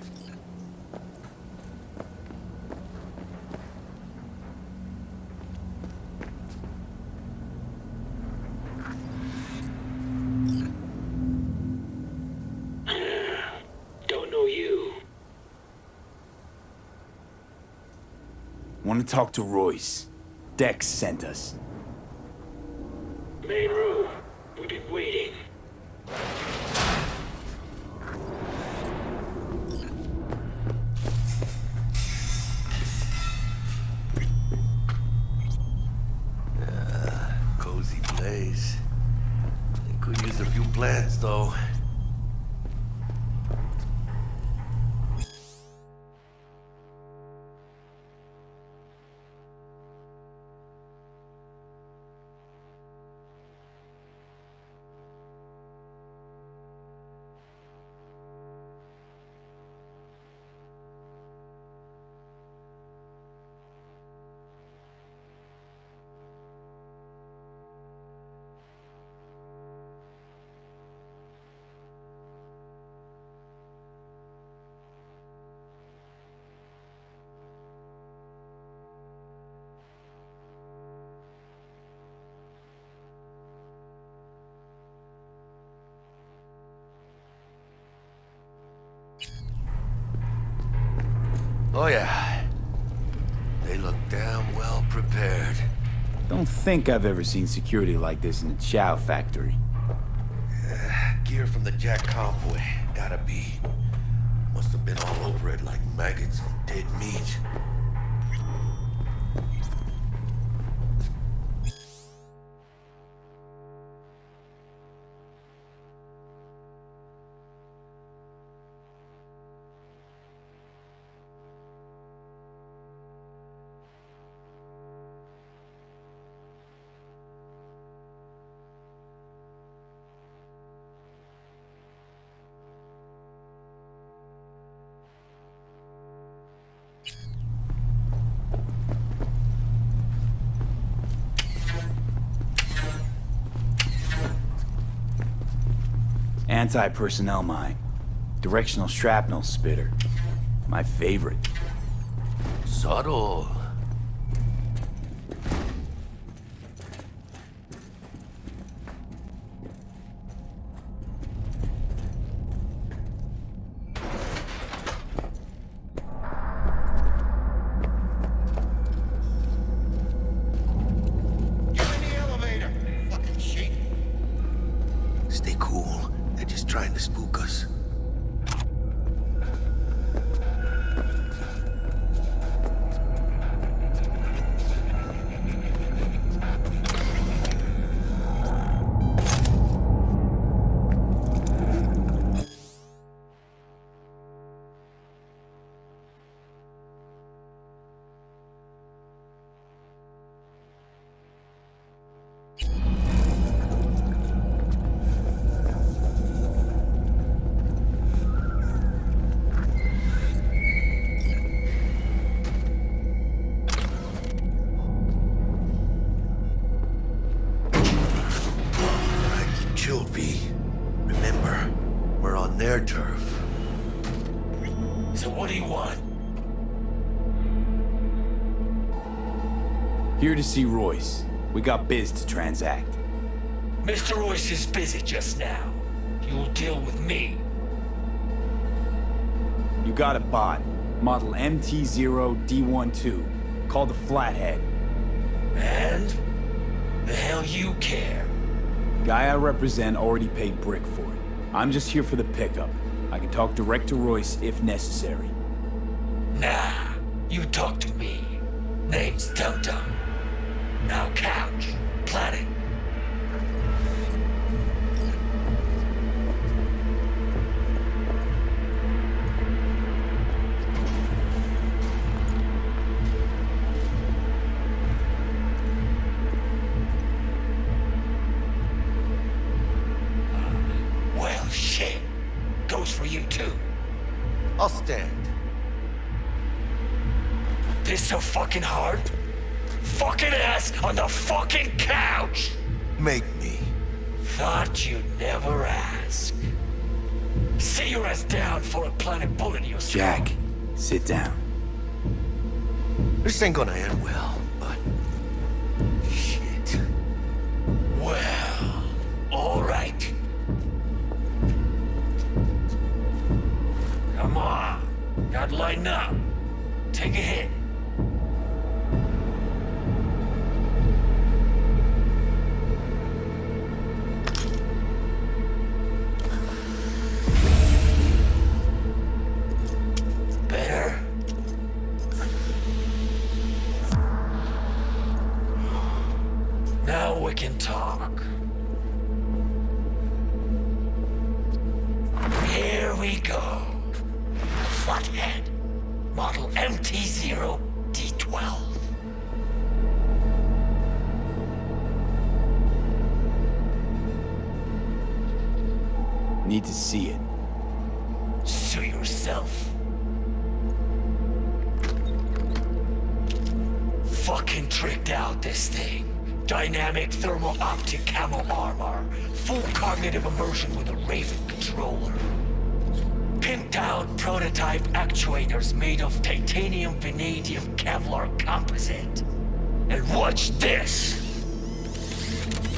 Don't know you. Want to talk to Royce. Dex sent us. Main room. We've been waiting. Cozy place. They could use a few plants, though. Oh yeah. They look damn well prepared. Don't think I've ever seen security like this in a chow factory. Gear from the Jack convoy. Gotta be. Must have been all over it like maggots on dead meat. Anti-personnel mine. Directional shrapnel spitter. My favorite. Subtle. Stay cool. They're just trying to spook us. Chill, V. Remember, we're on their turf. So what do you want? Here to see Royce. We got biz to transact. Mr. Royce is busy just now. You'll deal with me. You got a bot. Model MT0D12. Called the Flathead. And? The hell you care? Guy I represent already paid Brick for it. I'm just here for the pickup. I can talk direct to Royce if necessary. Nah, you talk to me. Name's Dum Dum. Now couch, planet. Well, shit. Goes for you too. I'll stand. This so fucking hard? Fucking ass on the fucking couch! Make me. Thought you'd never ask. Sit your ass down for a planet bullet in your skull. Jack, sit down. This ain't gonna end well, but... shit. Well, alright. Come on. Gotta lighten up. Take a hit. Better? Now we can talk. Here we go. Flathead. Model MT0D12. Need to see it. Sue yourself. Fucking tricked out this thing. Dynamic thermal optic camo armor. Full cognitive immersion with a Raven controller. Pimped out prototype actuators made of titanium, vanadium, Kevlar composite. And watch this!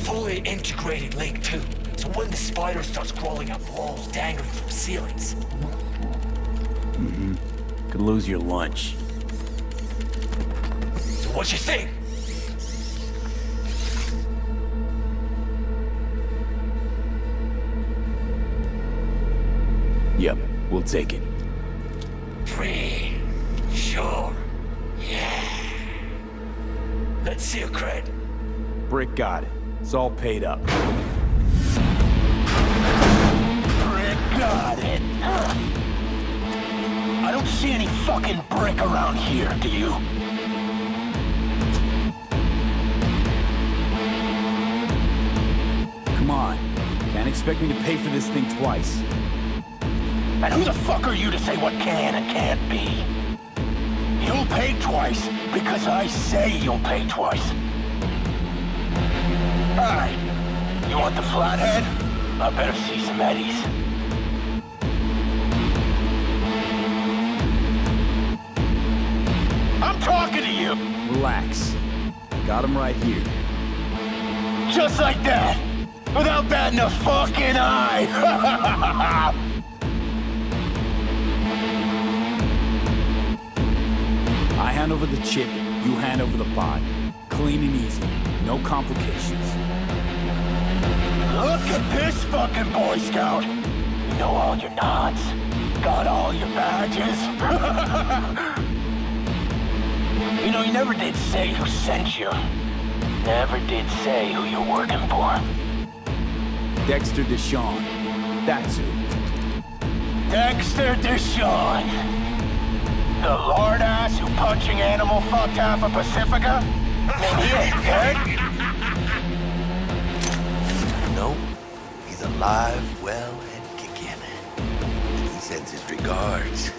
Fully integrated Link 2, so when the spider starts crawling up walls dangling from ceilings. Could lose your lunch. So what you think? Yep, we'll take it. Sure. Yeah. Let's see your cred. Brick got it. It's all paid up. Brick got it. I don't see any fucking brick around here, do you? Come on. Can't expect me to pay for this thing twice. And who the fuck are you to say what can and can't be? You'll pay twice because I say you'll pay twice. Alright. You want the flathead? I better see some eddies. I'm talking to you! Relax. Got him right here. Just like that! Without batting a fucking eye! I hand over the chip, you hand over the pod. Clean and easy. No complications. Look at this fucking Boy Scout! You know all your nods. Got all your badges. You know, you never did say who sent you. Never did say who you're working for. Dexter Deshawn. That's who. Dexter Deshawn. The lard ass who punching animal fucked half of Pacifica? And he ain't dead? Nope. He's alive, well, and kicking. He sends his regards.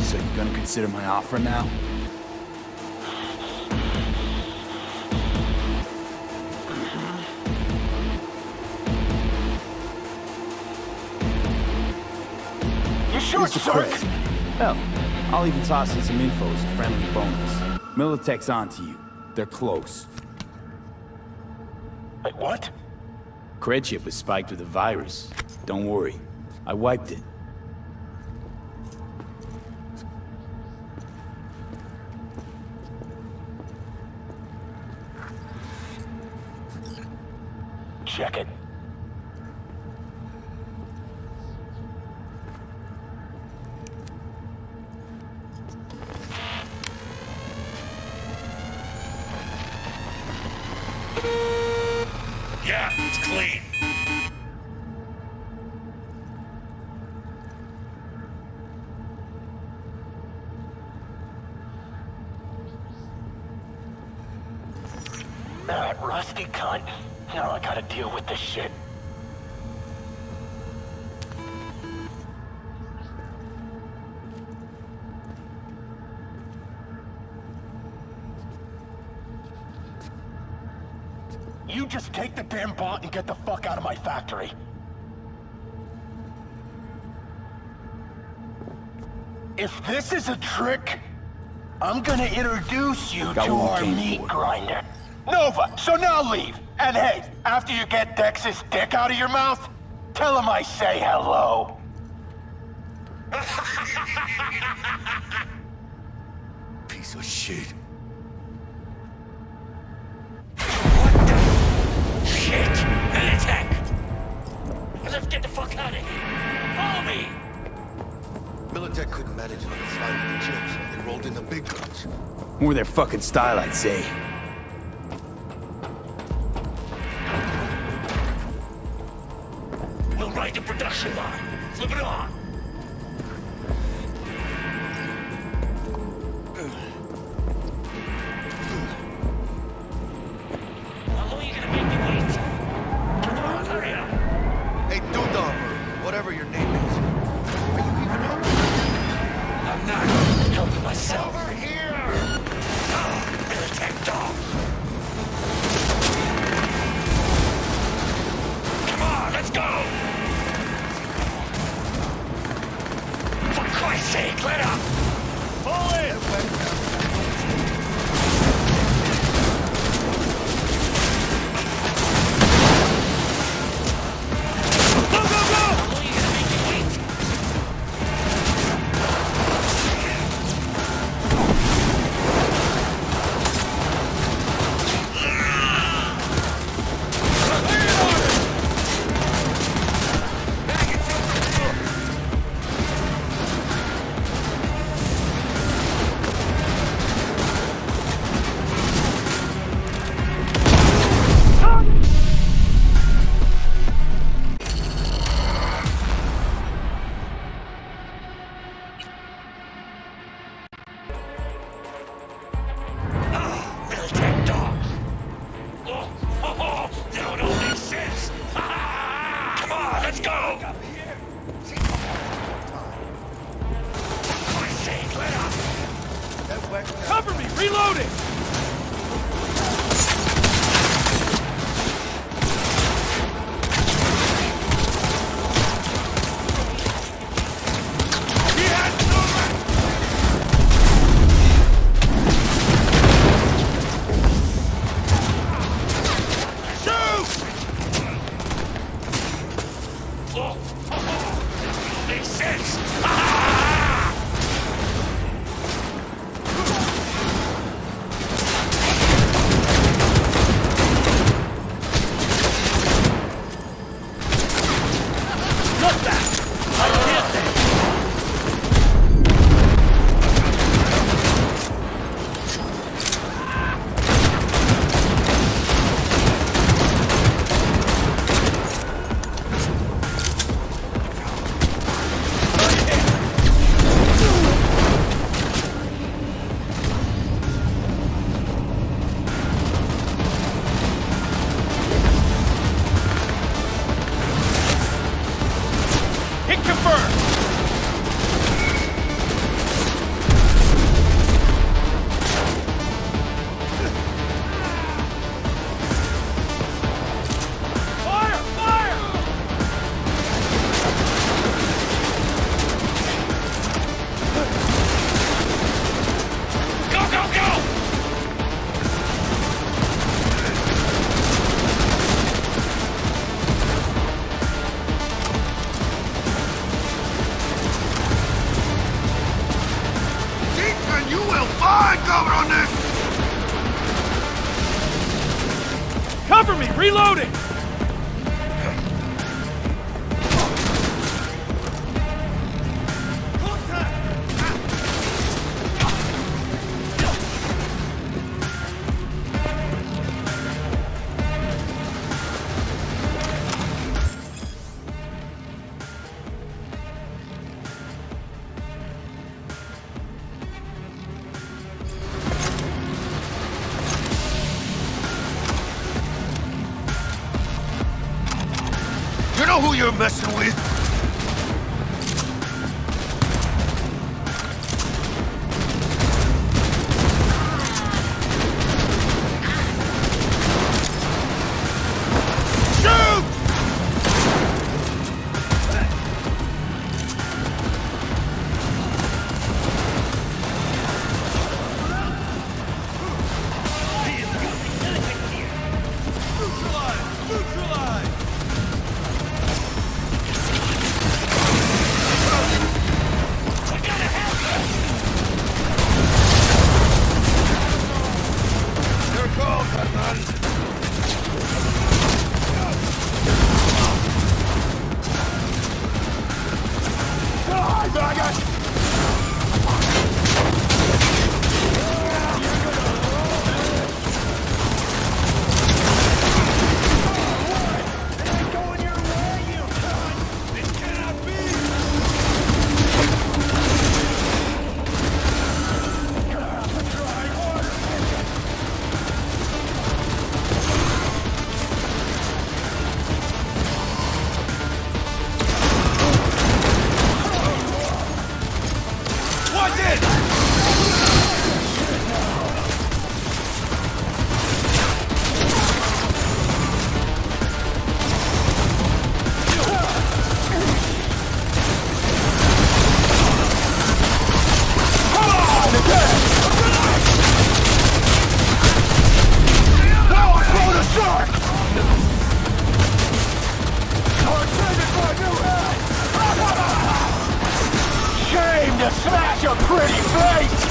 So you're gonna consider my offer now? You short circuit. Hell, I'll even toss in some info as a friendly bonus. Militech's onto you. They're close. Wait, what? Cred chip was spiked with a virus. Don't worry. I wiped it. Check it. Yeah, it's clean. That rusty cunt. Now I gotta deal with this shit. You just take the damn bot and get the fuck out of my factory. If this is a trick, I'm gonna introduce you to our meat grinder. Nova, so now leave. And hey, after you get Dex's dick out of your mouth, tell him I say hello. Piece of shit. Shit! An attack! Let's get the fuck out of here! Follow me! Militech couldn't manage another flight with the chips, so they rolled in the big guns. More their fucking style, I'd say. We'll ride the production line. Flip it on. How long are you gonna make me wait? Come on, hurry up. Hey, Dudar, whatever your name is. Are you even up? I'm not helping myself. Over here! Militech dog. Come on, let's go! For Christ's sake, let up! Pull in! Go, go, go! How long are you gonna make me wait? Reloading! Makes sense. Hit confirmed! Fire! Fire! Go, go, go! Ethan, you will find cover on this! Cover me! Reloading! You know who you're messing with? Shoot! Neutralize! Neutralize! Your call, carnal. What's it? Shame to smash a pretty face!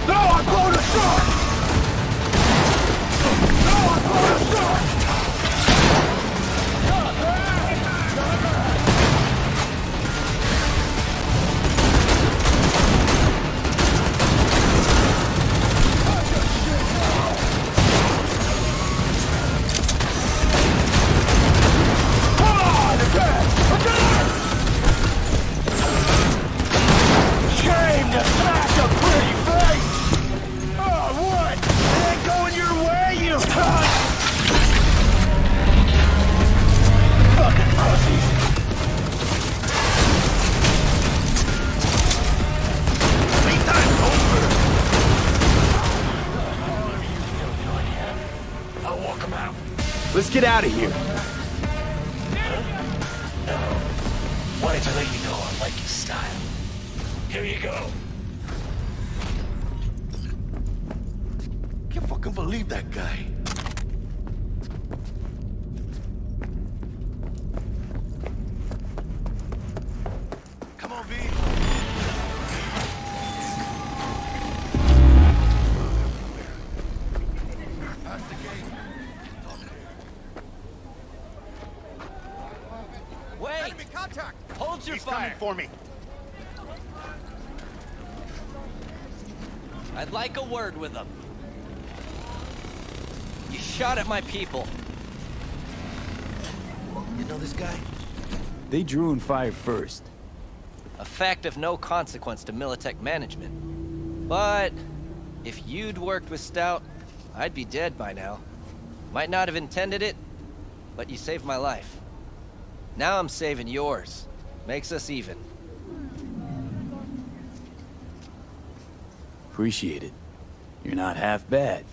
No, I'm blown a shot! No, I'm blown a shot! Let's get out of here. No. Wanted to let you know I like your style. Here you go. Can't fucking believe that guy. Come on, V. Past the gate. Wait! Enemy contact! Hold your He's fire! coming for me. I'd like a word with them. You shot at my people. You know this guy? They drew and fired first. A fact of no consequence to Militech management. But if you'd worked with Stout, I'd be dead by now. Might not have intended it, but you saved my life. Now I'm saving yours. Makes us even. Appreciate it. You're not half bad.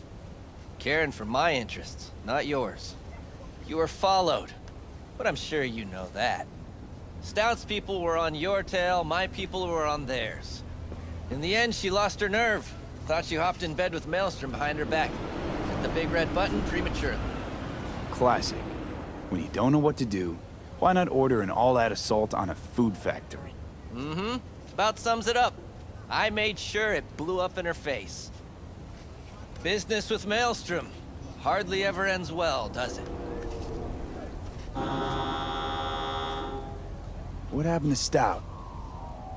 Caring for my interests, not yours. You were followed, but I'm sure you know that. Stout's people were on your tail, my people were on theirs. In the end, she lost her nerve. Thought you hopped in bed with Maelstrom behind her back. Hit the big red button prematurely. Classic. When you don't know what to do, why not order an all-out assault on a food factory? Mm-hmm. About sums it up. I made sure it blew up in her face. Business with Maelstrom hardly ever ends well, does it? What happened to Stout?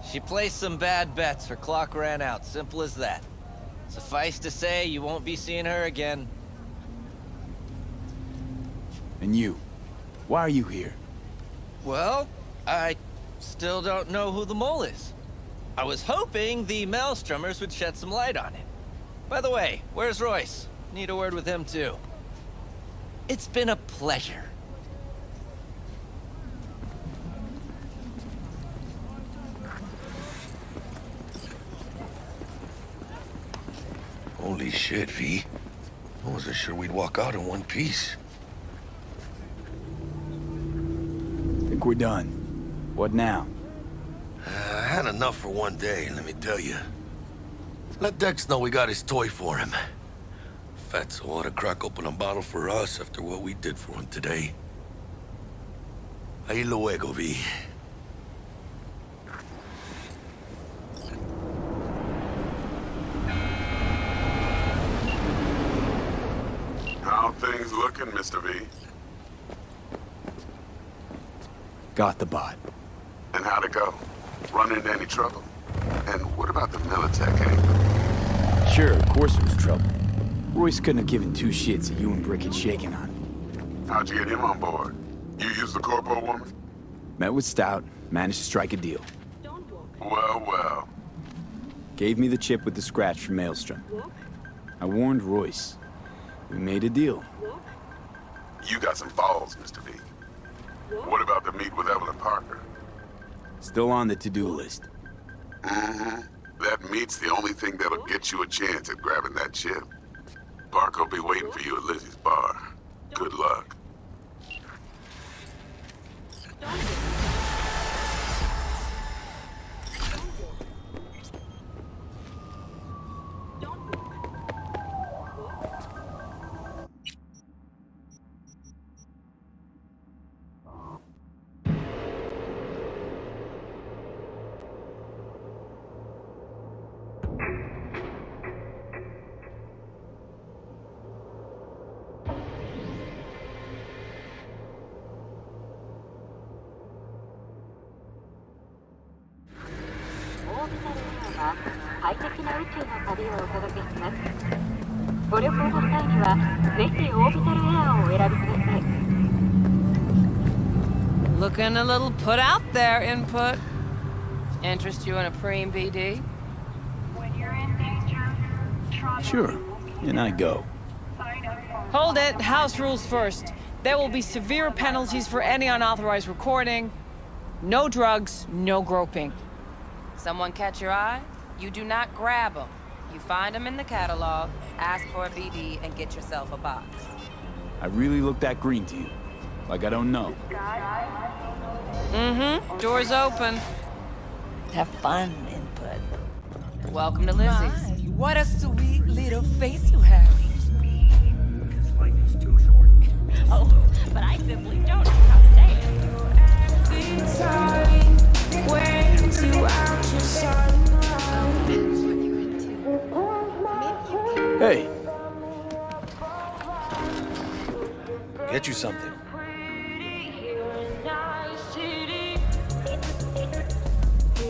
She placed some bad bets. Her clock ran out. Simple as that. Suffice to say, you won't be seeing her again. And you? Why are you here? Well, I still don't know who the mole is. I was hoping the Maelstromers would shed some light on it. By the way, where's Royce? Need a word with him, too. It's been a pleasure. Holy shit, V. I wasn't sure we'd walk out in one piece. Think we're done. What now? I had enough for one day, let me tell you. Let Dex know we got his toy for him. Fatso ought to crack open a bottle for us after what we did for him today. Ahí luego, V. How things looking, Mr. V? Got the bot. And how'd it go? Run into any trouble? And what about the Militech angle? Sure, of course it was trouble. Royce couldn't have given two shits that you and Brick had shaken on him. How'd you get him on board? You used the corpo woman? Met with Stout, managed to strike a deal. Well, well. Gave me the chip with the scratch from Maelstrom. I warned Royce. We made a deal. You got some balls, Mr. V. What about the meet with Evelyn Parker? Still on the to-do list. Mm-hmm. That meet's the only thing that'll get you a chance at grabbing that chip. Parker will be waiting for you at Lizzie's bar. Good luck. Looking a little put out there, Input. Interest you in a preem BD? When you're in danger, trust Sure, and I go. Hold it. House rules first. There will be severe penalties for any unauthorized recording. No drugs, no groping. Someone catch your eye? You do not grab them. You find them in the catalog, ask for a BD, and get yourself a box. I really look that green to you? Like I don't know. Mm-hmm. Door's open. Have fun, input. Welcome to Lizzie's. My, what a sweet little face you have. Oh, but I simply don't know how to say it. Hey. Get you something.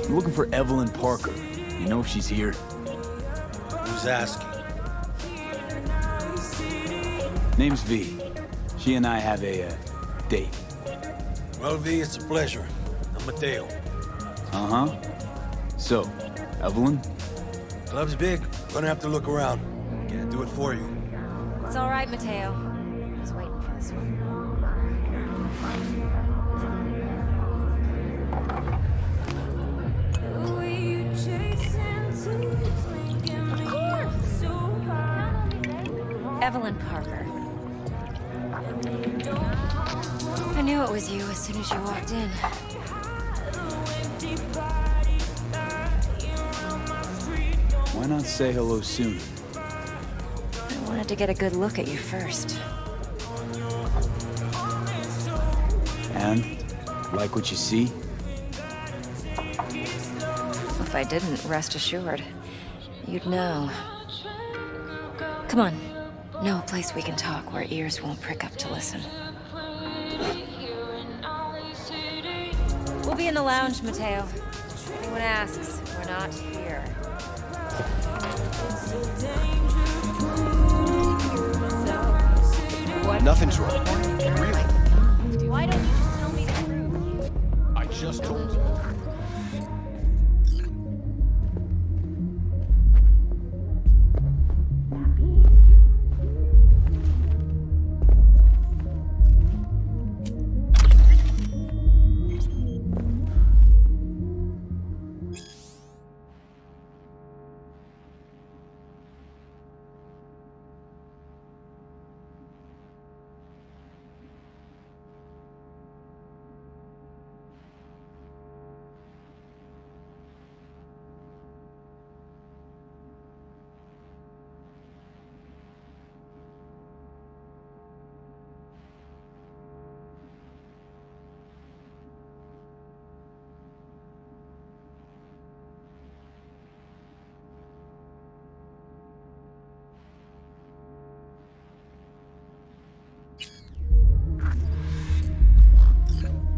I'm looking for Evelyn Parker. You know if she's here? Who's asking? Name's V. She and I have a date. Well, V, it's a pleasure. I'm Mateo. Uh-huh. So, Evelyn? Club's big. Gonna have to look around. Can't do it for you. It's all right, Mateo. I was waiting for this one. Evelyn Parker. I knew it was you as soon as you walked in. Why not say hello sooner? I wanted to get a good look at you first. And? Like what you see? If I didn't, rest assured, you'd know. Come on. Know a place we can talk where ears won't prick up to listen. We'll be in the lounge, Mateo. If anyone asks, we're not here. Nothing's wrong. Really? Why don't you just tell me the truth? I just told you.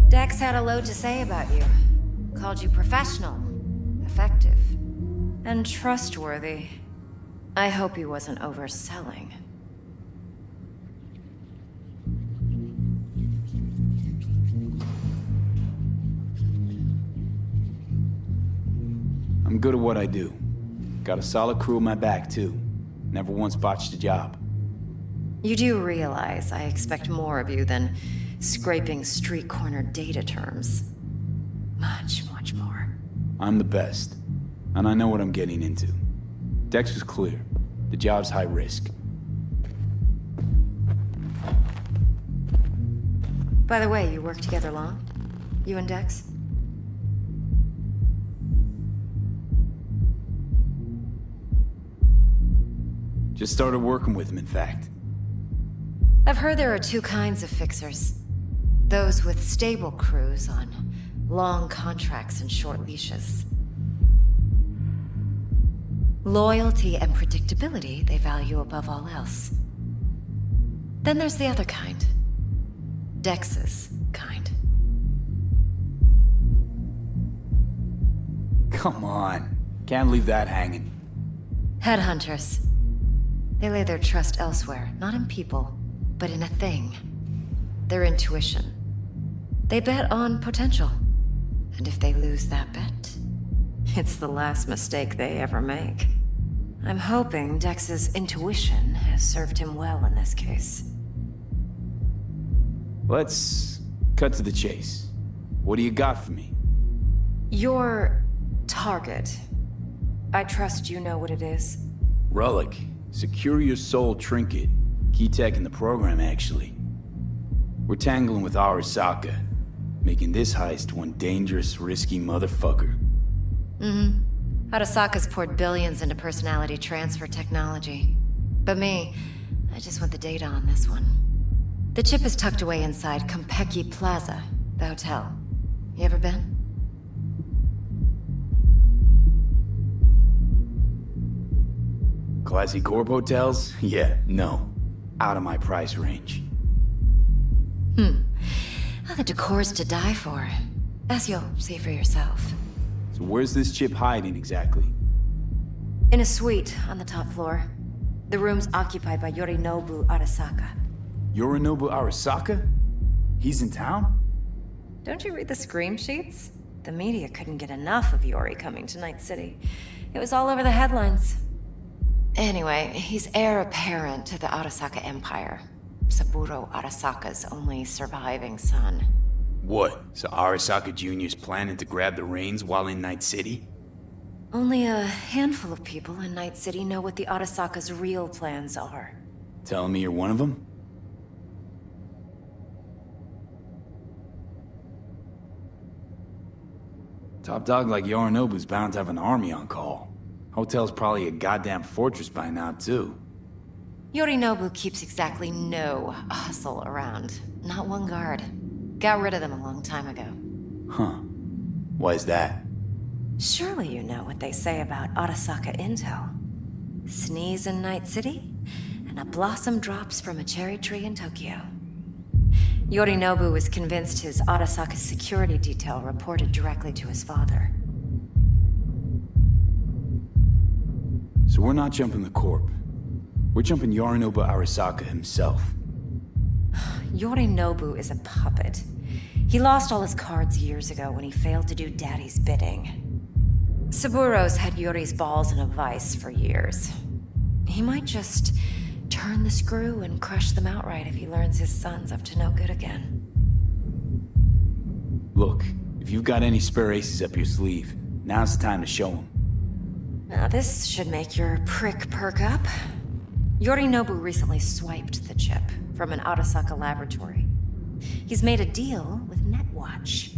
Dex had a load to say about you. Called you professional, effective, and trustworthy. I hope he wasn't overselling. I'm good at what I do. Got a solid crew on my back, too. Never once botched a job. You do realize I expect more of you than scraping street corner data terms. Much, much more. I'm the best. And I know what I'm getting into. Dex was clear. The job's high risk. By the way, you work together long? You and Dex? Just started working with him, in fact. I've heard there are two kinds of fixers. Those with stable crews on long contracts and short leashes. Loyalty and predictability they value above all else. Then there's the other kind. Dex's kind. Come on. Can't leave that hanging. Headhunters. They lay their trust elsewhere, not in people, but in a thing. Their intuition. They bet on potential. And if they lose that bet, it's the last mistake they ever make. I'm hoping Dex's intuition has served him well in this case. Let's cut to the chase. What do you got for me? Your target. I trust you know what it is. Relic. Secure your soul trinket. Key tech in the program, actually. We're tangling with Arasaka, making this heist one dangerous, risky motherfucker. Mm-hmm. Arasaka's poured billions into personality transfer technology. But me, I just want the data on this one. The chip is tucked away inside Kompeki Plaza, the hotel. You ever been? Classy corp hotels? Yeah, no. Out of my price range. Oh, the decor's to die for. As you'll see for yourself. So where's this chip hiding exactly? In a suite on the top floor. The room's occupied by Yorinobu Arasaka. Yorinobu Arasaka? He's in town? Don't you read the scream sheets? The media couldn't get enough of Yori coming to Night City. It was all over the headlines. Anyway, he's heir apparent to the Arasaka Empire. Saburo Arasaka's only surviving son. What? So Arasaka Jr.'s planning to grab the reins while in Night City? Only a handful of people in Night City know what the Arasaka's real plans are. Telling me you're one of them? Top dog like Yorinobu's bound to have an army on call. Hotel's probably a goddamn fortress by now, too. Yorinobu keeps exactly no hustle around. Not one guard. Got rid of them a long time ago. Huh. Why is that? Surely you know what they say about Arasaka intel. Sneeze in Night City, and a blossom drops from a cherry tree in Tokyo. Yorinobu was convinced his Arasaka security detail reported directly to his father. So we're not jumping the Corp. We're jumping Yorinobu Arasaka himself. Yorinobu is a puppet. He lost all his cards years ago when he failed to do Daddy's bidding. Saburo's had Yori's balls in a vice for years. He might just turn the screw and crush them outright if he learns his son's up to no good again. Look, if you've got any spare aces up your sleeve, now's the time to show them. Now this should make your prick perk up. Yorinobu recently swiped the chip from an Arasaka laboratory. He's made a deal with Netwatch.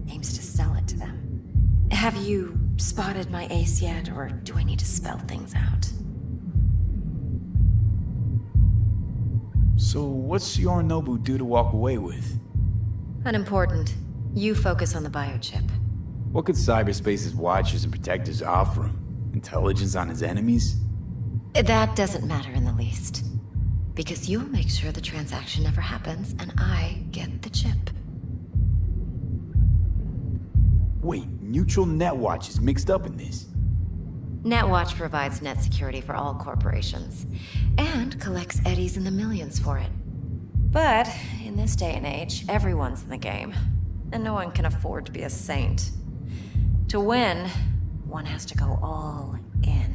Aims to sell it to them. Have you spotted my ace yet, or do I need to spell things out? So what's Yorinobu due to walk away with? Unimportant. You focus on the biochip. What could cyberspace's watchers and protectors offer him? Intelligence on his enemies? That doesn't matter in the least. Because you'll make sure the transaction never happens, and I get the chip. Wait, Neutral Netwatch is mixed up in this? Netwatch provides net security for all corporations, and collects eddies in the millions for it. But, in this day and age, everyone's in the game, and no one can afford to be a saint. To win, one has to go all in.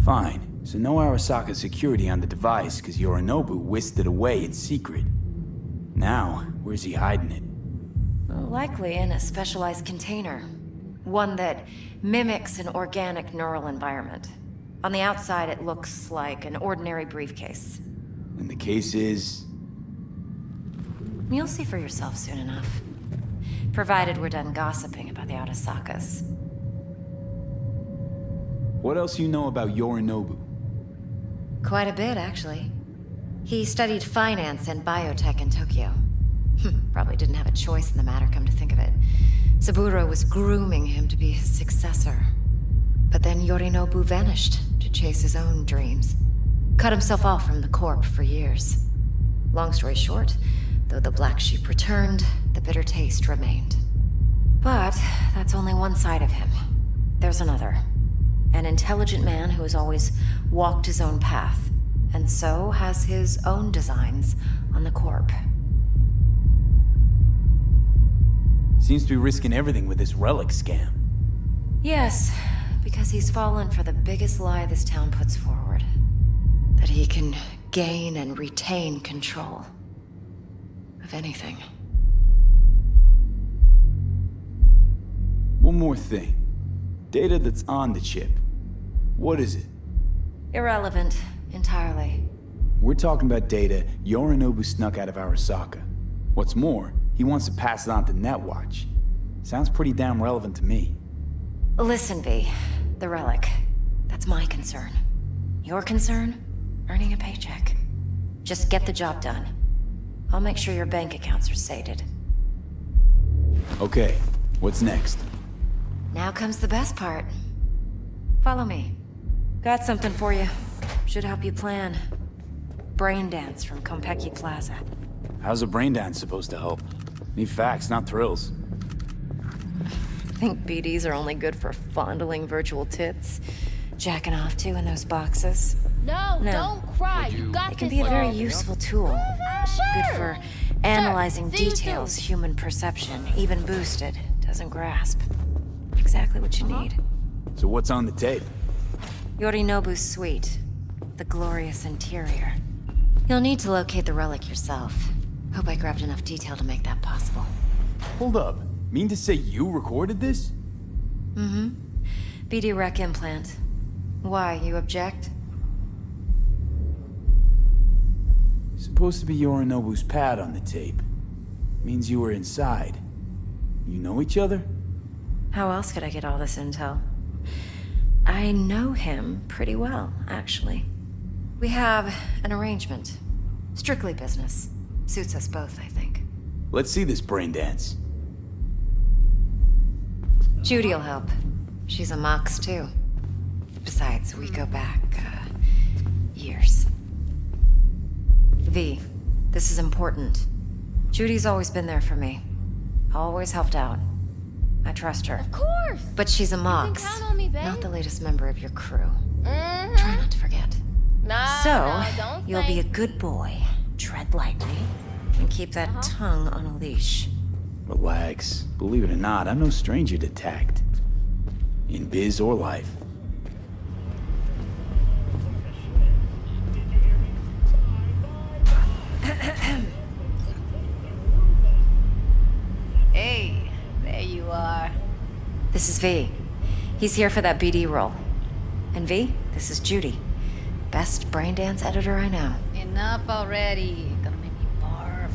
Fine, so no Arasaka security on the device because Yorinobu whisked it away in secret. Now, where's he hiding it? Likely in a specialized container. One that mimics an organic neural environment. On the outside, it looks like an ordinary briefcase. And the case is? You'll see for yourself soon enough. Provided we're done gossiping about the Arasakas. What else you know about Yorinobu? Quite a bit, actually. He studied finance and biotech in Tokyo. Probably didn't have a choice in the matter, come to think of it. Saburo was grooming him to be his successor. But then Yorinobu vanished to chase his own dreams. Cut himself off from the Corp for years. Long story short, though the black sheep returned, the bitter taste remained. But that's only one side of him. There's another. An intelligent man who has always walked his own path, and so has his own designs on the Corp. Seems to be risking everything with this relic scam. Yes, because he's fallen for the biggest lie this town puts forward. That he can gain and retain control of anything. One more thing. Data that's on the chip. What is it? Irrelevant. entirely. We're talking about data Yorinobu snuck out of Arasaka. What's more, he wants to pass it on to Netwatch. Sounds pretty damn relevant to me. Listen, V. The relic. That's my concern. Your concern? Earning a paycheck. Just get the job done. I'll make sure your bank accounts are sated. Okay, what's next? Now comes the best part. Follow me. Got something for you. Should help you plan. Brain dance from Konpeki Plaza. How's a brain dance supposed to help? Need facts, not thrills. Think BDs are only good for fondling virtual tits? Jacking off to in those boxes? No, don't cry. You got It can this, be a very girl. useful tool. Good for analyzing See you details soon. human perception, even boosted, doesn't grasp. Exactly what you need. So what's on the tape? Yorinobu's suite. The glorious interior. You'll need to locate the relic yourself. Hope I grabbed enough detail to make that possible. Hold up. Mean to say you recorded this? Mm-hmm. BD rec implant. Why, you object? Supposed to be Yorinobu's pad on the tape. Means you were inside. You know each other? How else could I get all this intel? I know him pretty well, actually. We have an arrangement. Strictly business. Suits us both, I think. Let's see this brain dance. Judy'll help. She's a Mox, too. Besides, we go back, years. V, this is important. Judy's always been there for me. Always helped out. I trust her. Of course. But she's a Mox, count on me, babe. not the latest member of your crew. Mm-hmm. Try not to forget. Nah, don't You'll be a good boy. Tread lightly. And keep that tongue on a leash. Relax. Believe it or not, I'm no stranger to tact. In biz or life. Hey, there you are. This is V. He's here for that BD role. And V, this is Judy. Best brain dance editor I know. Enough already. Gonna make me barf.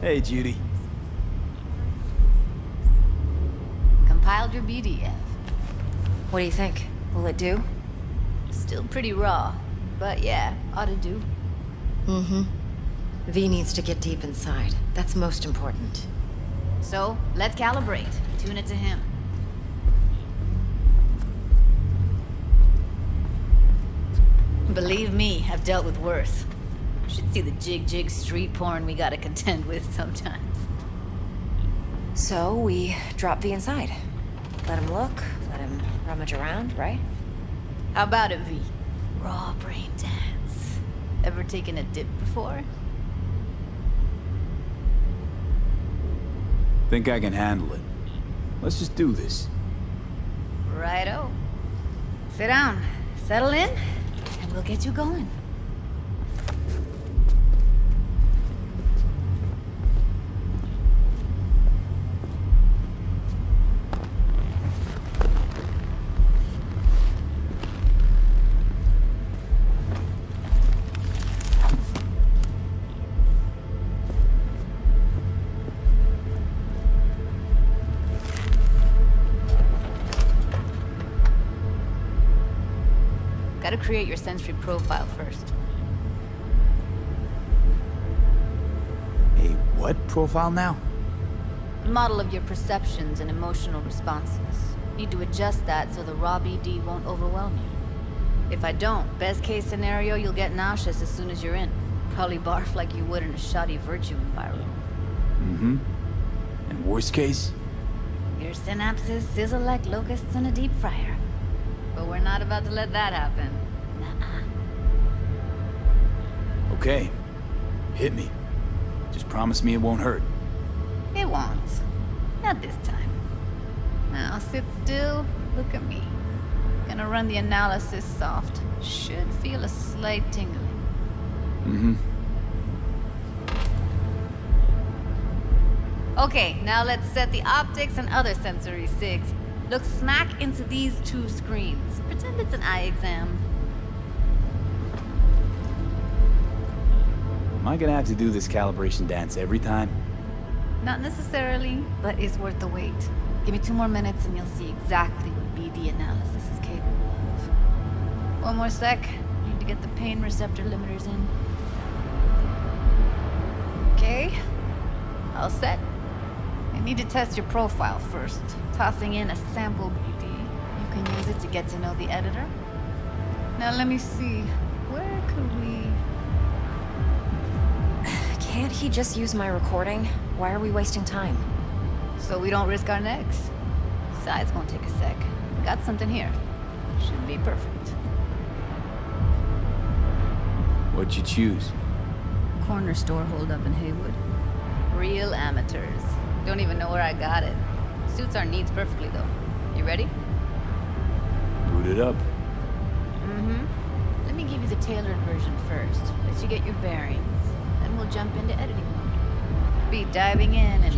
Hey, Judy. Compiled your BDF. What do you think? Will it do? Still pretty raw, but yeah, ought to do. Mm-hmm. V needs to get deep inside. That's most important. So, let's calibrate. Tune it to him. Believe me, I've dealt with worse. Should see the jig street porn we gotta contend with sometimes. So, we drop V inside. Let him look, let him rummage around, right? How about it, V? Raw brain dance. Ever taken a dip before? Think I can handle it. Let's just do this. Righto. Sit down, settle in, and we'll get you going. Gotta create your sensory profile first. A what profile now? Model of your perceptions and emotional responses. Need to adjust that so the raw BD won't overwhelm you. If I don't, best case scenario, you'll get nauseous as soon as you're in. Probably barf like you would in a shoddy Virtue environment. Mm-hmm. And worst case? Your synapses sizzle like locusts in a deep fryer. But we're not about to let that happen. Nuh-uh. Okay. Hit me. Just promise me it won't hurt. It won't. Not this time. Now sit still, look at me. Gonna run the analysis soft. Should feel a slight tingling. Mm-hmm. Okay, now let's set the optics and other sensory sigs. Look smack into these two screens. Pretend it's an eye exam. Am I gonna have to do this calibration dance every time? Not necessarily, but it's worth the wait. Give me 2 more minutes and you'll see exactly what BD analysis is capable of. One more sec. Need to get the pain receptor limiters in. Okay. All set. I need to test your profile first. Tossing in a sample BD. You can use it to get to know the editor. Now let me see. Where could we... Can't he just use my recording? Why are we wasting time? So we don't risk our necks. Besides, won't take a sec. Got something here. Should be perfect. What'd you choose? Corner store holdup in Haywood. Real amateurs. Don't even know where I got it. Suits our needs perfectly, though. You ready? Boot it up. Let me give you the tailored version first. Let you get your bearings. Then we'll jump into editing mode. Be diving in 3, 2,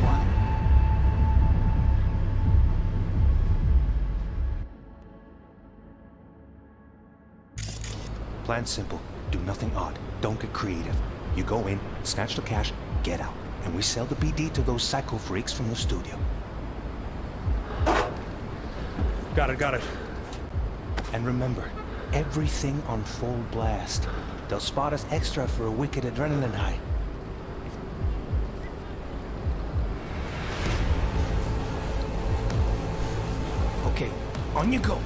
1. Plan simple. Do nothing odd. Don't get creative. You go in, snatch the cash, get out. And we sell the BD to those psycho freaks from the studio. Got it. And remember, everything on full blast. They'll spot us extra for a wicked adrenaline high. Okay, on you go.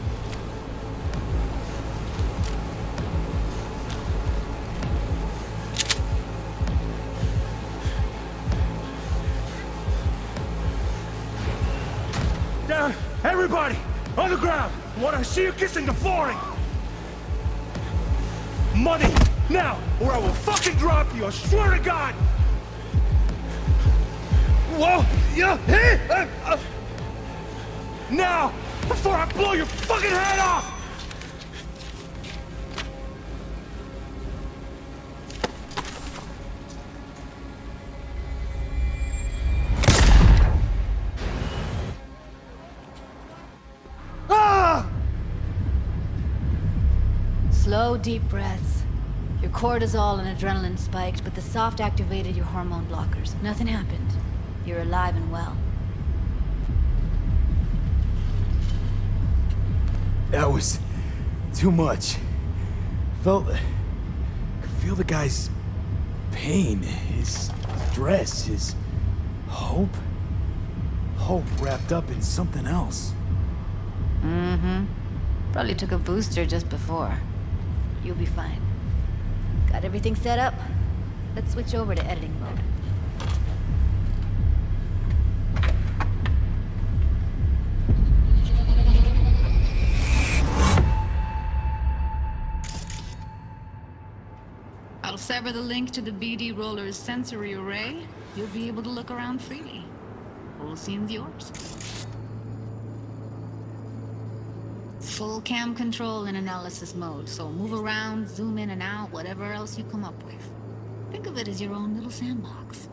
Down! Everybody! On the ground! I want to see you kissing the flooring! Money! Now! Or I will fucking drop you! I swear to God! Whoa! Yeah! Hey! Now! Before I blow your fucking head off! Slow, deep breaths. Your cortisol and adrenaline spiked, but the soft activated your hormone blockers. Nothing happened. You're alive and well. That was too much. Could feel the guy's pain, his stress, his hope. Hope wrapped up in something else. Probably took a booster just before. You'll be fine. Got everything set up? Let's switch over to editing mode. I'll sever the link to the BD Roller's sensory array. You'll be able to look around freely. Whole scene's yours. Full cam control in analysis mode, so move around, zoom in and out, whatever else you come up with. Think of it as your own little sandbox.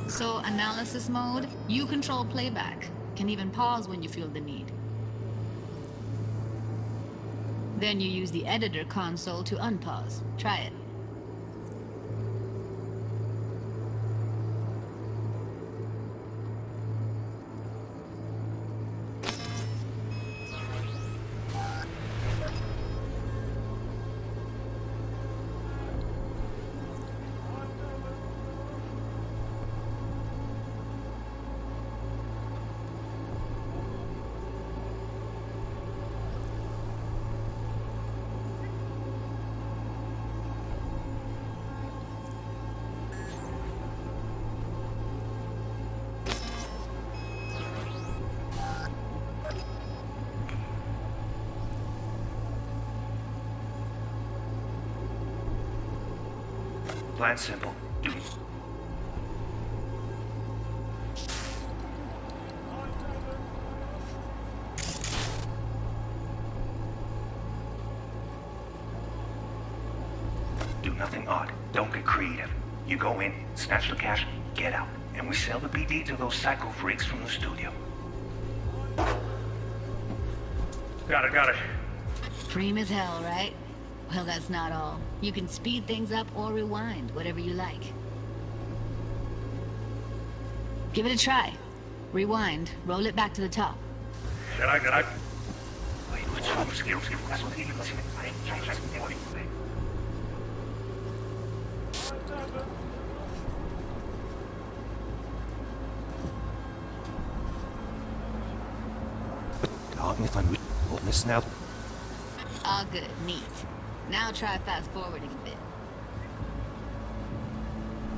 So, analysis mode, you control playback. Can even pause when you feel the need. Then you use the editor console to unpause. Try it. Plan simple. Do nothing odd. Don't get creative. You go in, snatch the cash, get out, and we sell the BD to those psycho freaks from the studio. Got it. Cream as hell, right? Well, that's not all. You can speed things up or rewind, whatever you like. Give it a try. Rewind, roll it back to the top. Get I. Now. All good, neat. Now try fast forwarding a bit.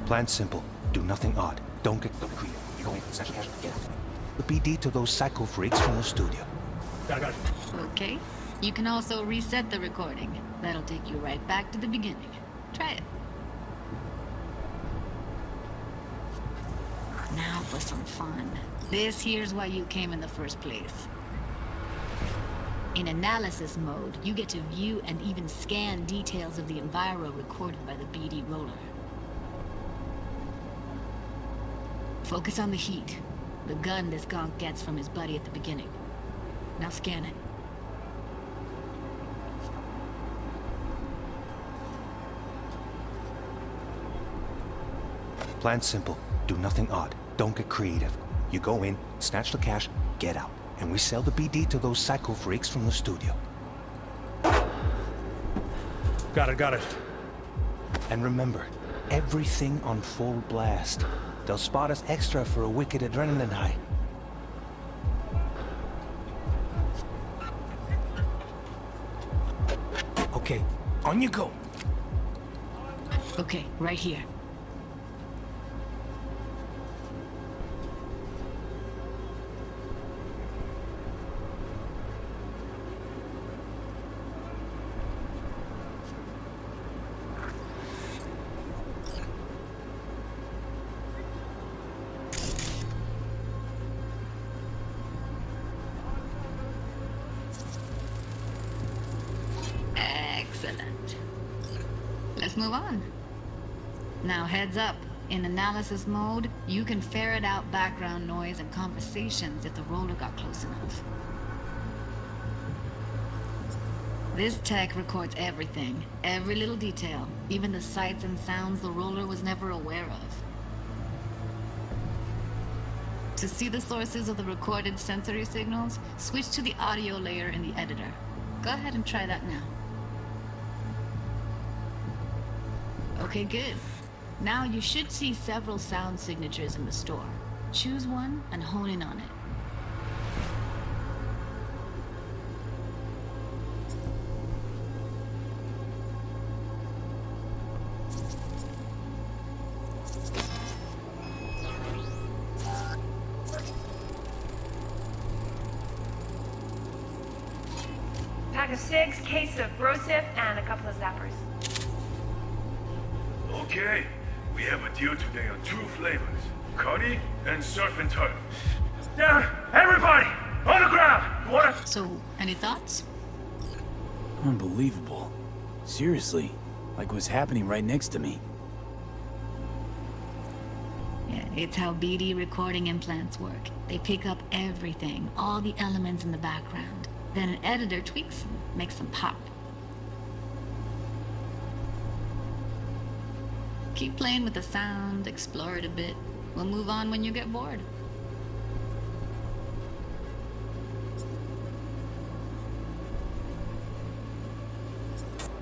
Plan simple. Do nothing odd. Don't get creative. You go in, get out. The BD to those psycho freaks from the studio. Got it. Okay. You can also reset the recording. That'll take you right back to the beginning. Try it. Now for some fun. This here's why you came in the first place. In analysis mode, you get to view and even scan details of the enviro recorded by the BD roller. Focus on the heat, the gun this gonk gets from his buddy at the beginning. Now scan it. Plan simple. Do nothing odd. Don't get creative. You go in, snatch the cash, get out. And we sell the BD to those psycho freaks from the studio. Got it. And remember, everything on full blast. They'll spot us extra for a wicked adrenaline high. Okay, on you go. Okay, right here. Excellent. Let's move on. Now heads up. In analysis mode, you can ferret out background noise and conversations if the roller got close enough. This tech records everything, every little detail, even the sights and sounds the roller was never aware of. To see the sources of the recorded sensory signals, switch to the audio layer in the editor. Go ahead and try that now. Okay, good. Now you should see several sound signatures in the store. Choose one and hone in on it. Pack of 6, case of Brosif, and a couple of zappers. Okay, we have a deal today on 2 flavors, curry and surf and turtle. Down, everybody, on the ground. What? So, any thoughts? Unbelievable. Seriously, like what's happening right next to me. Yeah, it's how BD recording implants work. They pick up everything, all the elements in the background. Then an editor tweaks them, makes them pop. Keep playing with the sound, explore it a bit. We'll move on when you get bored.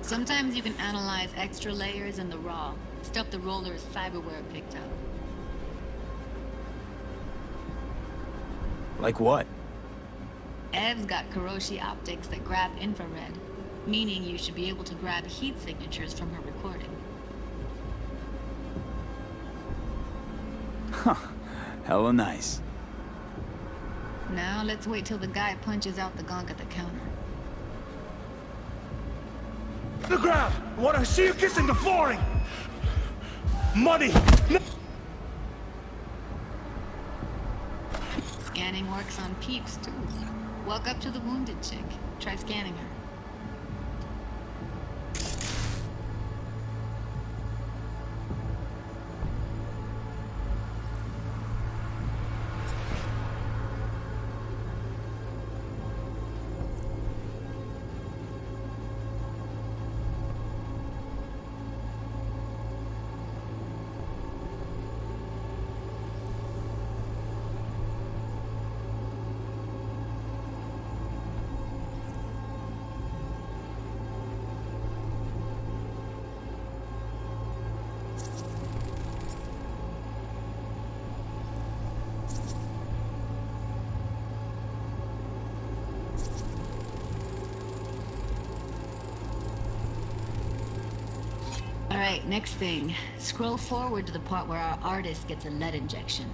Sometimes you can analyze extra layers in the raw, stuff the roller's cyberware picked up. Like what? Ev's got Kiroshi optics that grab infrared, meaning you should be able to grab heat signatures from her recording. Huh. Hella nice. Now let's wait till the guy punches out the gonk at the counter. The ground! I want to see you kissing the flooring! Money! Scanning works on peeps, too. Walk up to the wounded chick. Try scanning her. Alright, next thing. Scroll forward to the part where our artist gets a lead injection.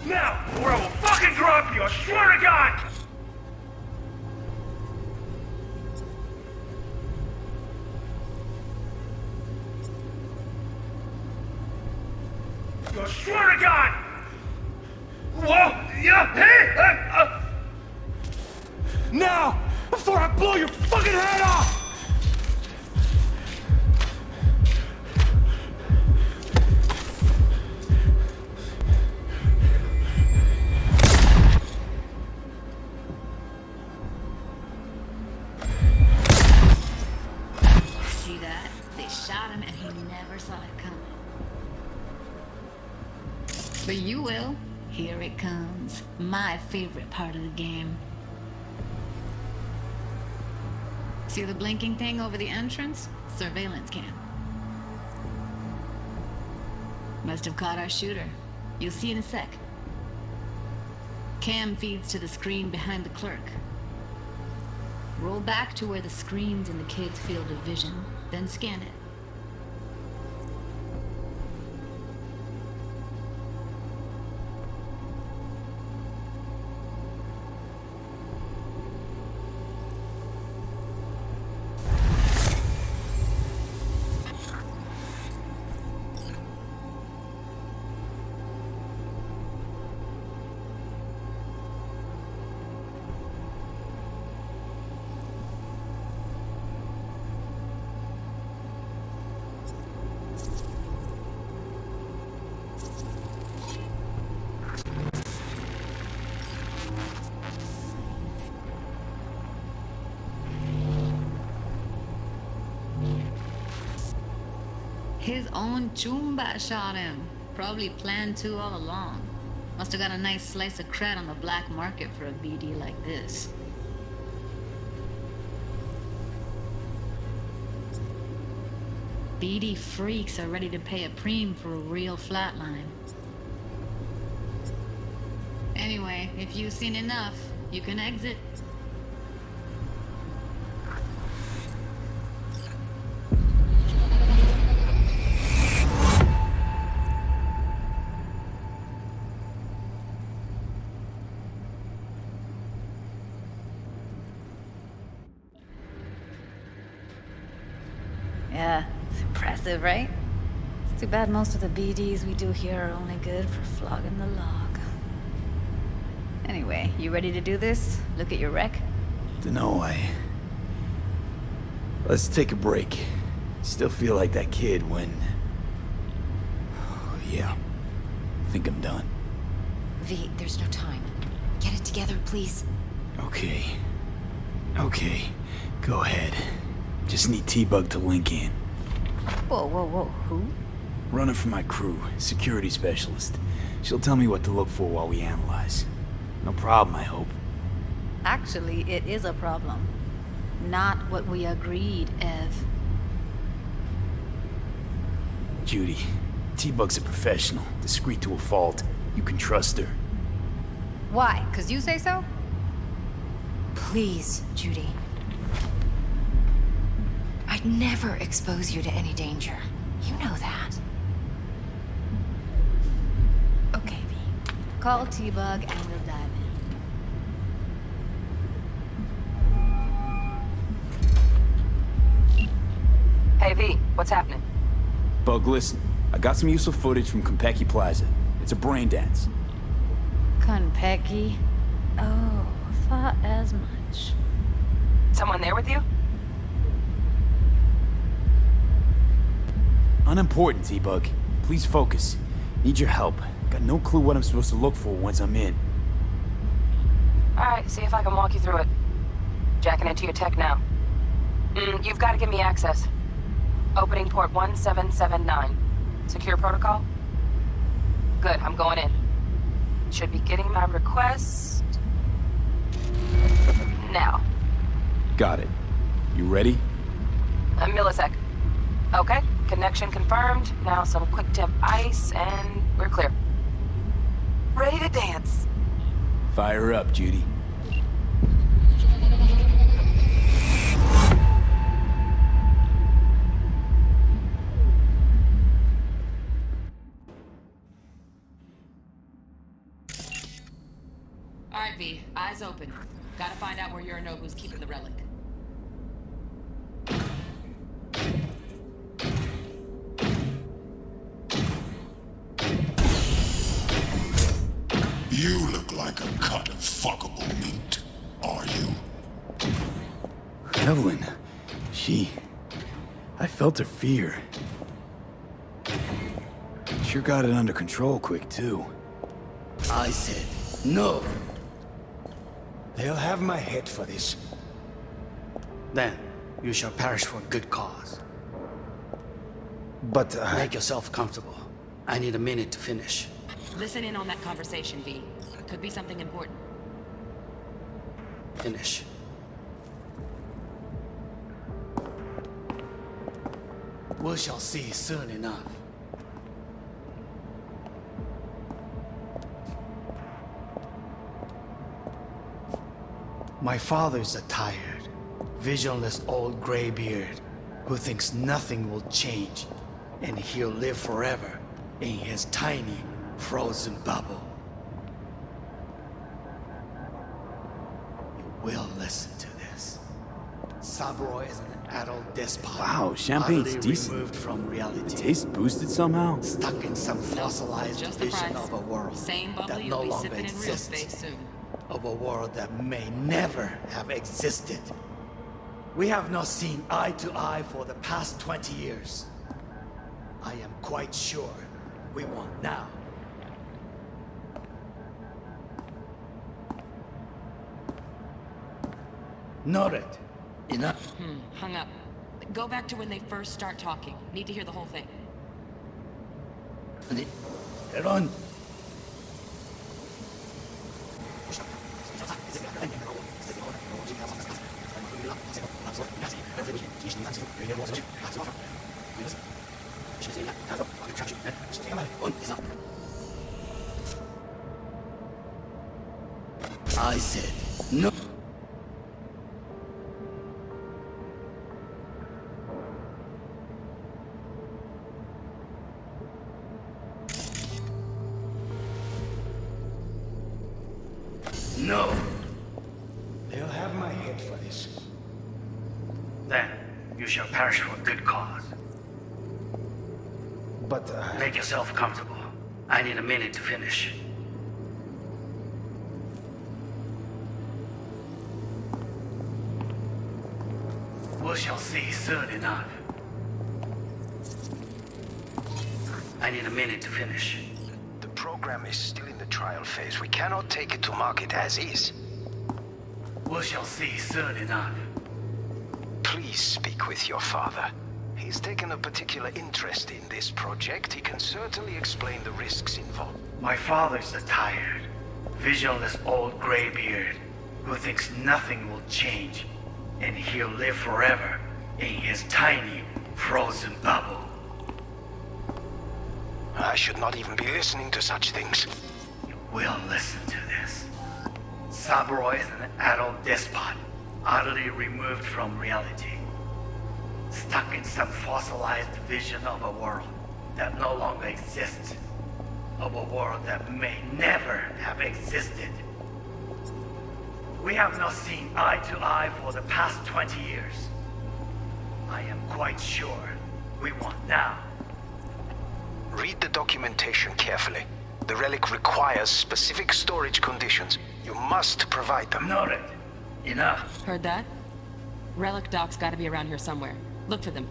Now, or I will fucking drop you, I swear to God! I swear to God! Whoa! Yeah! Hey! Now! Before I blow your fucking head off! See that? They shot him and he never saw it coming. But you will. Here it comes. My favorite part of the game. See the blinking thing over the entrance? Surveillance cam. Must have caught our shooter. You'll see in a sec. Cam feeds to the screen behind the clerk. Roll back to where the screen's in the kid's field of vision, then scan it. His own Chumba shot him. Probably planned to all along. Must have got a nice slice of cred on the black market for a BD like this. BD freaks are ready to pay a preem for a real flatline. Anyway, if you've seen enough, you can exit. Yeah, it's impressive, right? It's too bad most of the BDs we do here are only good for flogging the log. Anyway, you ready to do this? Look at your wreck? Dunno, Let's take a break. Still feel like that kid when... Yeah. I think I'm done. V, there's no time. Get it together, please. Okay. Okay. Go ahead. Just need T-Bug to link in. Whoa, whoa, whoa. Who? Runner for my crew. Security specialist. She'll tell me what to look for while we analyze. No problem, I hope. Actually, it is a problem. Not what we agreed, Ev. Judy, T-Bug's a professional. Discreet to a fault. You can trust her. Why? 'Cause you say so? Please, Judy. I'd never expose you to any danger. You know that. Okay, V. Call T-Bug and we'll dive in. Hey, V, what's happening? Bug, listen. I got some useful footage from Konpeki Plaza. It's a brain dance. Konpeki? Oh, thought as much. Someone there with you? Unimportant, T-Bug. Please focus. Need your help. Got no clue what I'm supposed to look for once I'm in. Alright, see if I can walk you through it. Jacking into your tech now. You've got to give me access. Opening port 1779. Secure protocol? Good, I'm going in. Should be getting my request... now. Got it. You ready? A millisec. Okay, connection confirmed. Now some quick tip ice, and we're clear. Ready to dance. Fire up, Judy. Eyes open. Gotta find out where Yorinobu's keeping the relic. You look like a cut of fuckable meat, are you? Evelyn, I felt her fear. Sure got it under control quick, too. I said no. They'll have my head for this. Then, you shall perish for a good cause. But, make yourself comfortable. I need a minute to finish. Listen in on that conversation, V. Could be something important. Finish. We shall see soon enough. My father's a tired, visionless old graybeard who thinks nothing will change and he'll live forever in his tiny, frozen bubble. You will listen to this. Saburo is an adult despot. Wow, champagne's utterly decent. removed from reality. The taste boosted somehow? Stuck in some fossilized just the vision price. of a world Same bubble that you'll no be longer sipping in real exists. space soon. Of a world that may never have existed. We have not seen eye to eye for the past 20 years. I am quite sure we want now. Noted. Enough. Hung up. Go back to when they first start talking. Need to hear the whole thing. Run. I said no. No. They'll have my head for this. Then, you shall perish for a good cause. But, make yourself comfortable. I need a minute to finish. We shall see soon enough. I need a minute to finish. The program is still in the trial phase. We cannot take it to market as is. We shall see soon enough. Please speak with your father. He's taken a particular interest in this project. He can certainly explain the risks involved. My father's a tired, visionless old graybeard who thinks nothing will change and he'll live forever in his tiny, frozen bubble. I should not even be listening to such things. You will listen to this. Saburo is an adult despot, utterly removed from reality. Stuck in some fossilized vision of a world that no longer exists. Of a world that may never have existed. We have not seen eye to eye for the past 20 years. I am quite sure we want now. Read the documentation carefully. The relic requires specific storage conditions. You must provide them. Noted. Enough. Heard that? Relic docs gotta be around here somewhere. Look for them.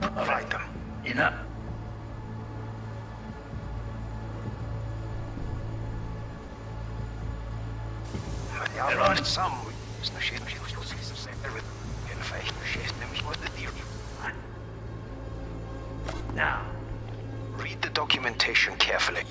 Provide them. Enough. Now, read the documentation carefully.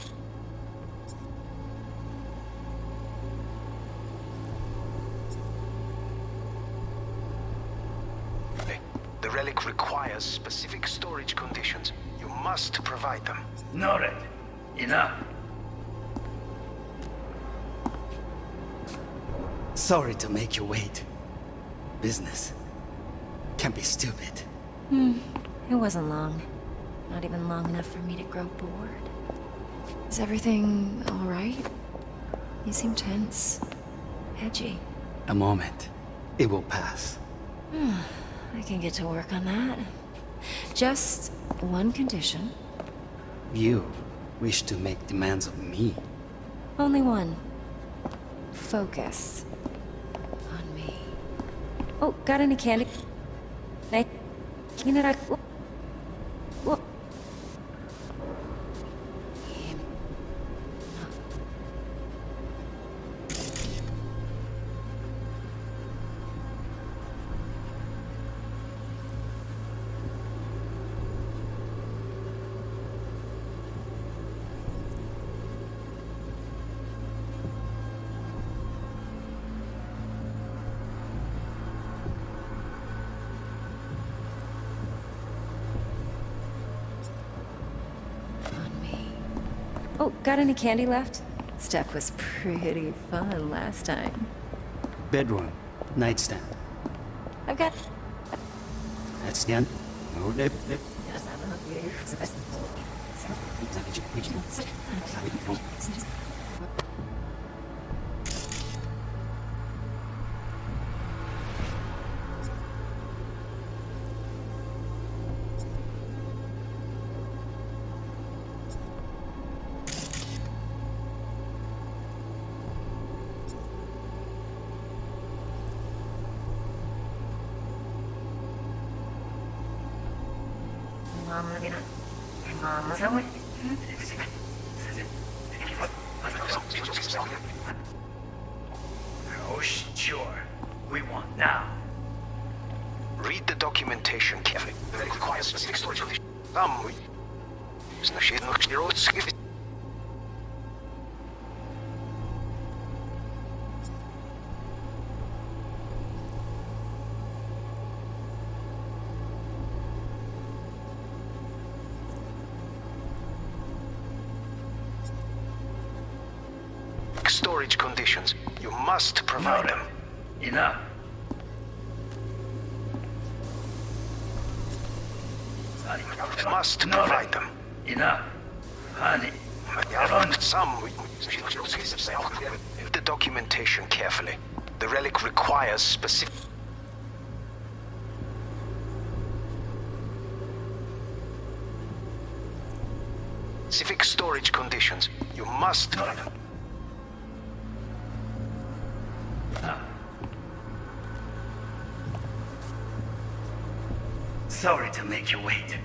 The relic requires specific storage conditions. You must provide them. Noted. Enough. Sorry to make you wait. Business can be stupid. It wasn't long. Not even long enough for me to grow bored. Is everything all right? You seem tense. Edgy. A moment. It will pass. I can get to work on that. Just one condition. You wish to make demands of me. Only one. Focus on me. Oh, got any candy? Hey, can you Whoa. Oh, got any candy left? Stuff was pretty fun last time. Bedroom. Nightstand. I've got... That's the end. Oh, sure. We want now. Read the documentation carefully. It requires specific storage conditions. Storage conditions. You must provide them. Enough. Must provide them. Enough. Honey. Read the documentation carefully. The relic requires specific... specific storage conditions. You must... Sorry to make you wait.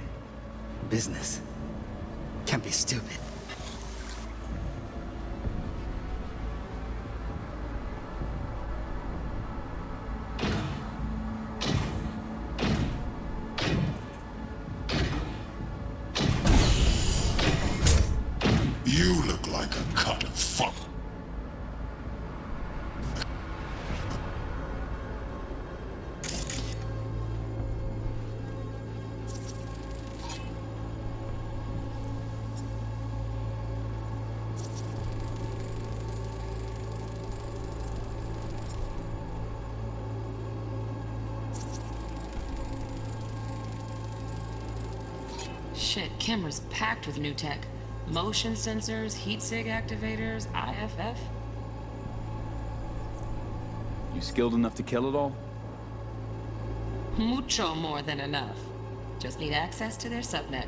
Business can be stupid. You look like a cut of fuck. Shit, Kimmer's packed with new tech. Motion sensors, heat sig activators, IFF. You skilled enough to kill it all? Mucho more than enough. Just need access to their subnet.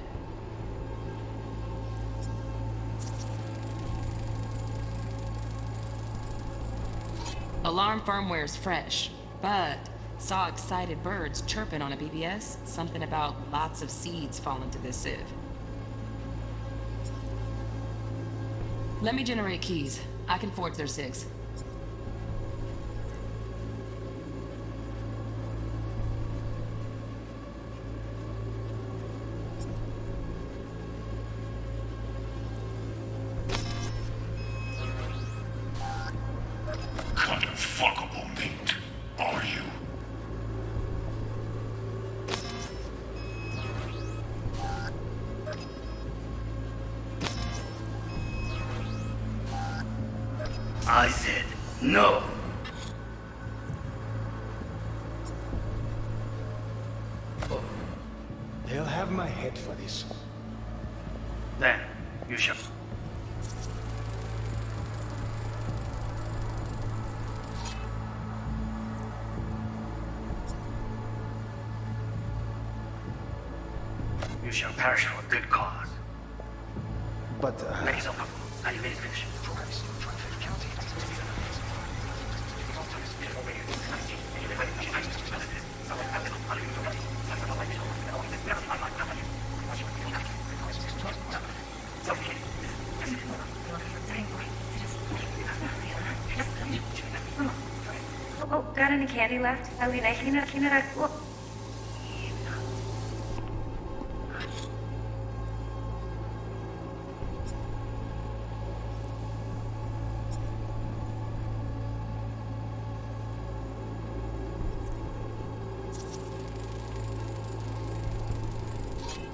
Alarm firmware's fresh, but saw excited birds chirping on a BBS. Something about lots of seeds falling to this sieve. Let me generate keys. I can forge their SIGs. I said no. They'll have my head for this. Then you shall. You shall perish for a good cause. But, Make yourself comfortable. Now you made it finish. Oh, got any candy left? Alina, oh.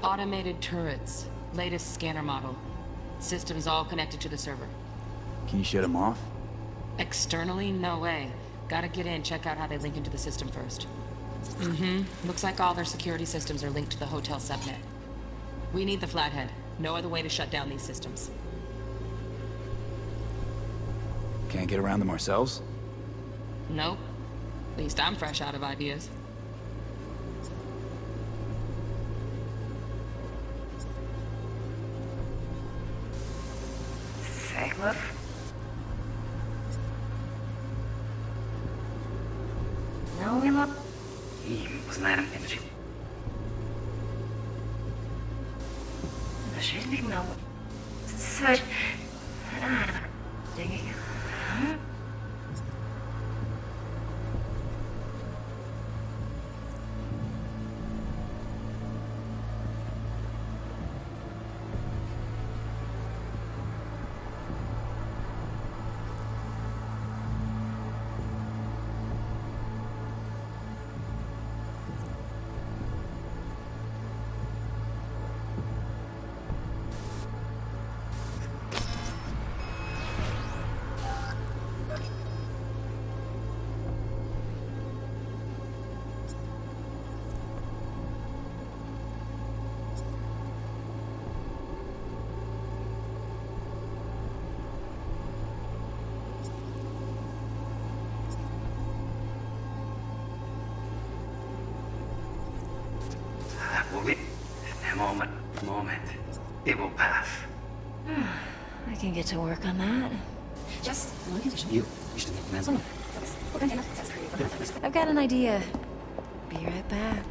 Automated turrets. Latest scanner model. Systems all connected to the server. Can you shut them off? Externally, no way. Gotta get in, check out how they link into the system first. Looks like all their security systems are linked to the hotel subnet. We need the Flathead. No other way to shut down these systems. Can't get around them ourselves? Nope. At least I'm fresh out of ideas. Cyclops? No, we look. Знаем energy. Жизнь нам. Such. Moment. It will pass. I can get to work on that. Just one condition. You should make demands on them. I've got an idea. Be right back.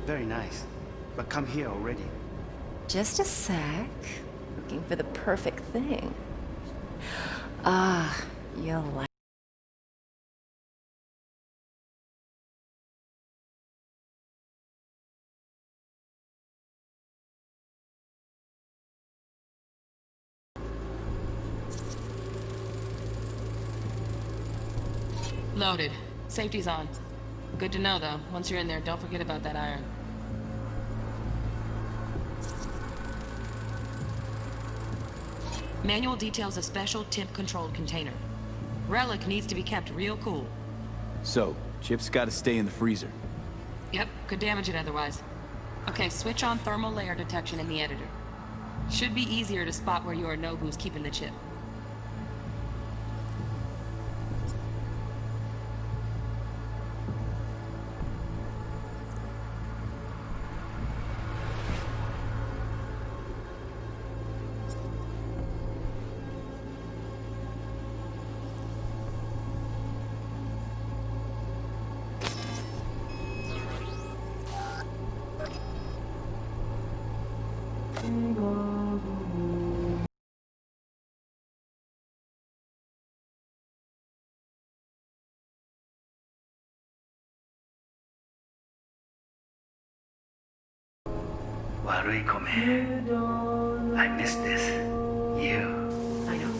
Very nice. But come here already. Just a sec. Looking for the perfect thing. Ah, you'll like. Loaded. Safety's on. Good to know, though. Once you're in there, don't forget about that iron. Manual details a special temp-controlled container. Relic needs to be kept real cool. So, Chip's gotta stay in the freezer. Yep, could damage it otherwise. Okay, switch on thermal layer detection in the editor. Should be easier to spot where Yorinobu's keeping the chip. Warui Kome. I missed this. you. I know.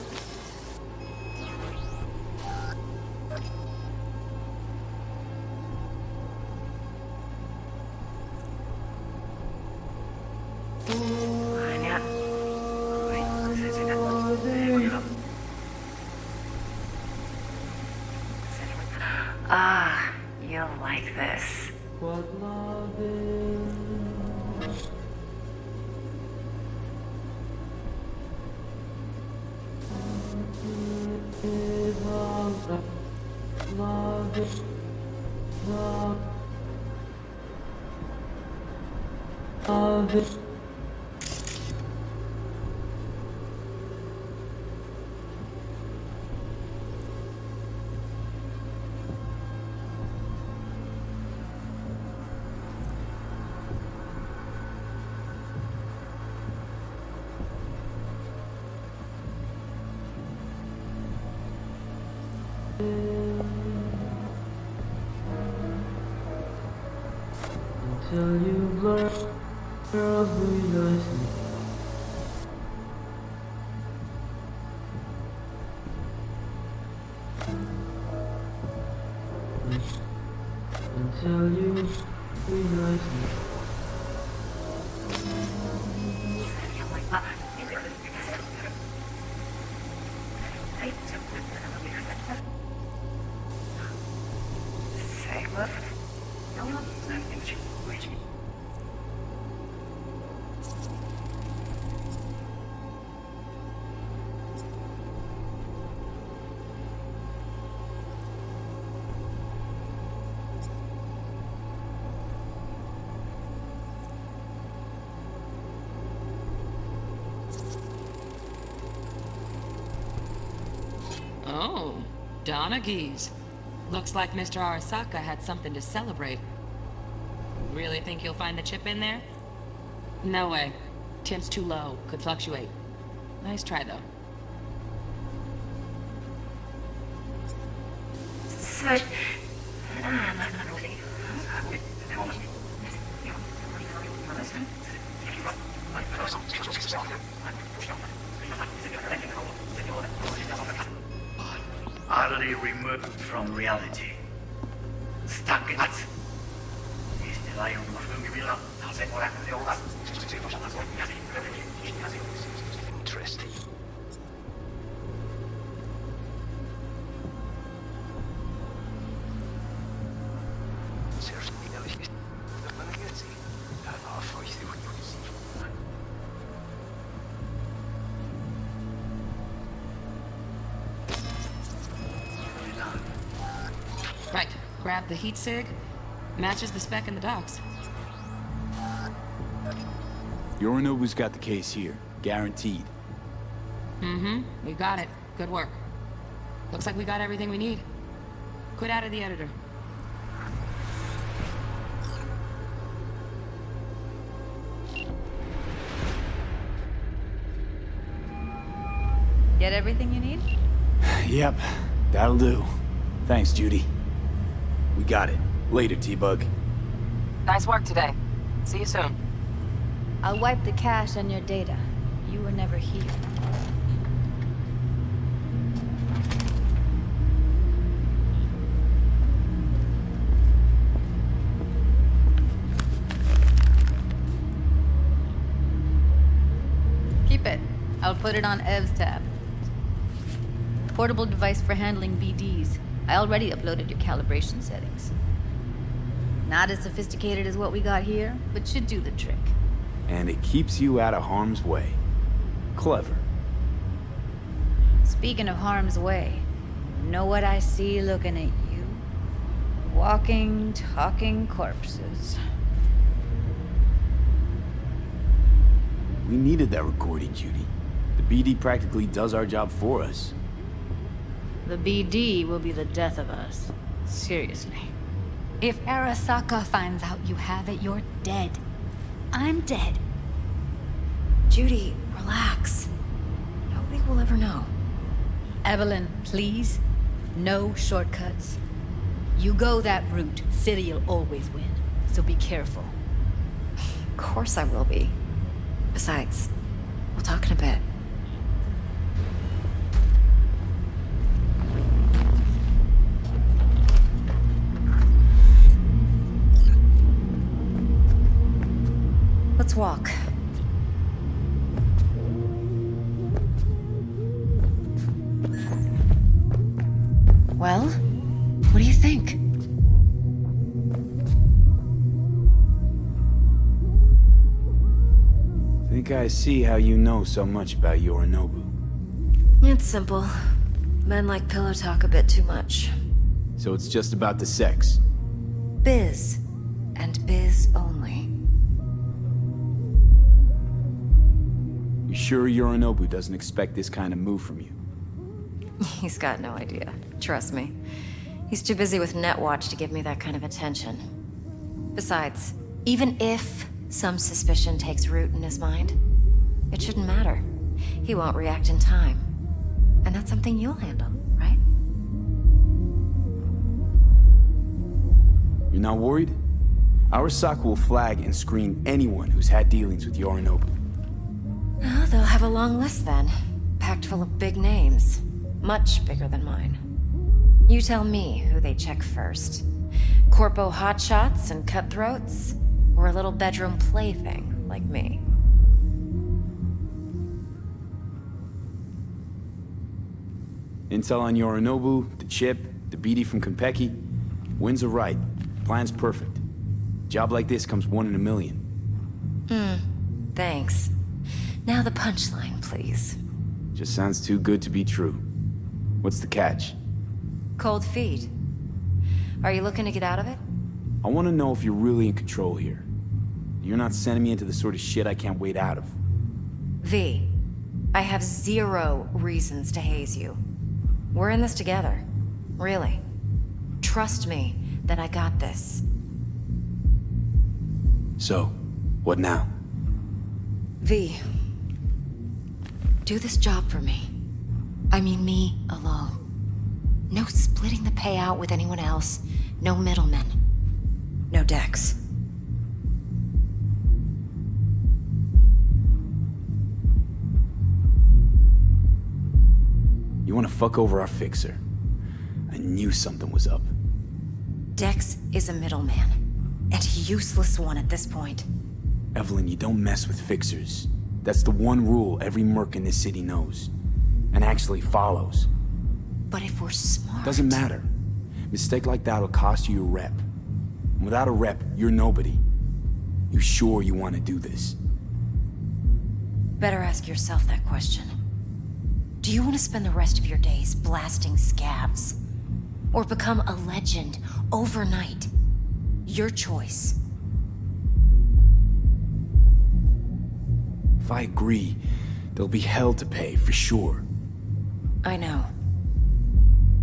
Ah, you'll like this. What love is. Love is. Love is. Until you learn who loves me. Until you realize me. Oh, Donaghy's. Looks like Mr. Arasaka had something to celebrate. Really think you'll find the chip in there? No way. Temp's too low. Could fluctuate. Nice try, though. Such... Utterly removed from reality. Stuck in it. Interesting. Right. Grab the heat sig. Matches the spec in the docks. Yorinobu's got the case here. Guaranteed. Mm-hmm. We got it. Good work. Looks like we got everything we need. Quit out of the editor. Get everything you need? Yep, that'll do. Thanks, Judy. We got it. Later, T-Bug. Nice work today. See you soon. I'll wipe the cache on your data. You were never here. Keep it. I'll put it on Ev's tab. Portable device for handling BDs. I already uploaded your calibration settings. Not as sophisticated as what we got here, but should do the trick. And it keeps you out of harm's way. Clever. Speaking of harm's way, know what I see looking at you? Walking, talking corpses. We needed that recording, Judy. The BD practically does our job for us. The BD will be the death of us. Seriously. If Arasaka finds out you have it, you're dead. I'm dead. Judy, relax. Nobody will ever know. Evelyn, please. No shortcuts. You go that route, City'll always win. So be careful. Of course I will be. Besides, we'll talk in a bit. walk. Well, what do you think? Think I see how you know so much about Yorinobu. It's simple. Men like pillow talk a bit too much. So it's just about the sex. Biz. And biz only. You sure Yorinobu doesn't expect this kind of move from you? He's got no idea. Trust me. He's too busy with Netwatch to give me that kind of attention. Besides, even if some suspicion takes root in his mind, it shouldn't matter. He won't react in time. And that's something you'll handle, right? You're not worried? Arasaka will flag and screen anyone who's had dealings with Yorinobu. Oh, they'll have a long list then. Packed full of big names. Much bigger than mine. You tell me who they check first. Corpo hotshots and cutthroats? Or a little bedroom plaything like me? Intel on Yorinobu, the chip, the BD from Konpeki. Winds are right. Plan's perfect. Job like this comes 1 in a million. Thanks. Now the punchline, please. Just sounds too good to be true. What's the catch? Cold feet. Are you looking to get out of it? I want to know if you're really in control here. You're not sending me into the sort of shit I can't wait out of. V, I have 0 reasons to haze you. We're in this together. Really. Trust me that I got this. So, what now? V, do this job for me. I mean me alone. No splitting the payout with anyone else. No middlemen. No Dex. You want to fuck over our fixer? I knew something was up. Dex is a middleman. And a useless one at this point. Evelyn, you don't mess with fixers. That's the one rule every merc in this city knows. And actually follows. But if we're smart... Doesn't matter. Mistake like that'll cost you your rep. And without a rep, you're nobody. You sure you want to do this? Better ask yourself that question. Do you want to spend the rest of your days blasting scabs? Or become a legend overnight? Your choice. If I agree, there'll be hell to pay, for sure. I know.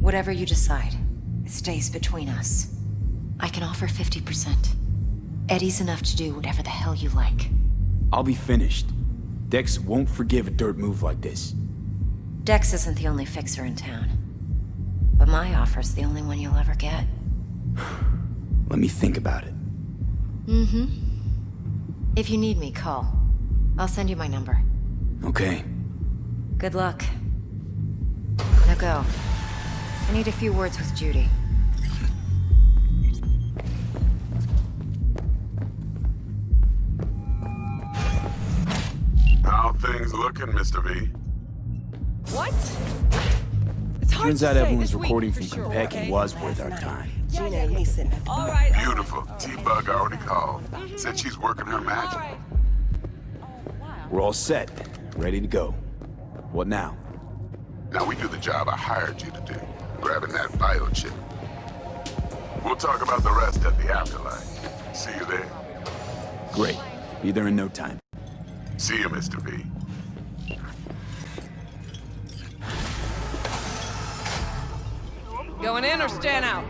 Whatever you decide, it stays between us. I can offer 50%. Eddie's enough to do whatever the hell you like. I'll be finished. Dex won't forgive a dirt move like this. Dex isn't the only fixer in town. But my offer's the only one you'll ever get. Let me think about it. Mm-hmm. If you need me, call. I'll send you my number. Okay. Good luck. Now go. I need a few words with Judy. How things looking, Mr. V? What? It's hard Turns to out say everyone's this week recording for from sure, Konpeki okay? was worth our time. All right. Beautiful. T-Bug already called. Said she's working her magic. We're all set. Ready to go. What now? Now we do the job I hired you to do. Grabbing that biochip. We'll talk about the rest at the afterlife. See you there. Great. Be there in no time. See you, Mr. V. Going in or stand out?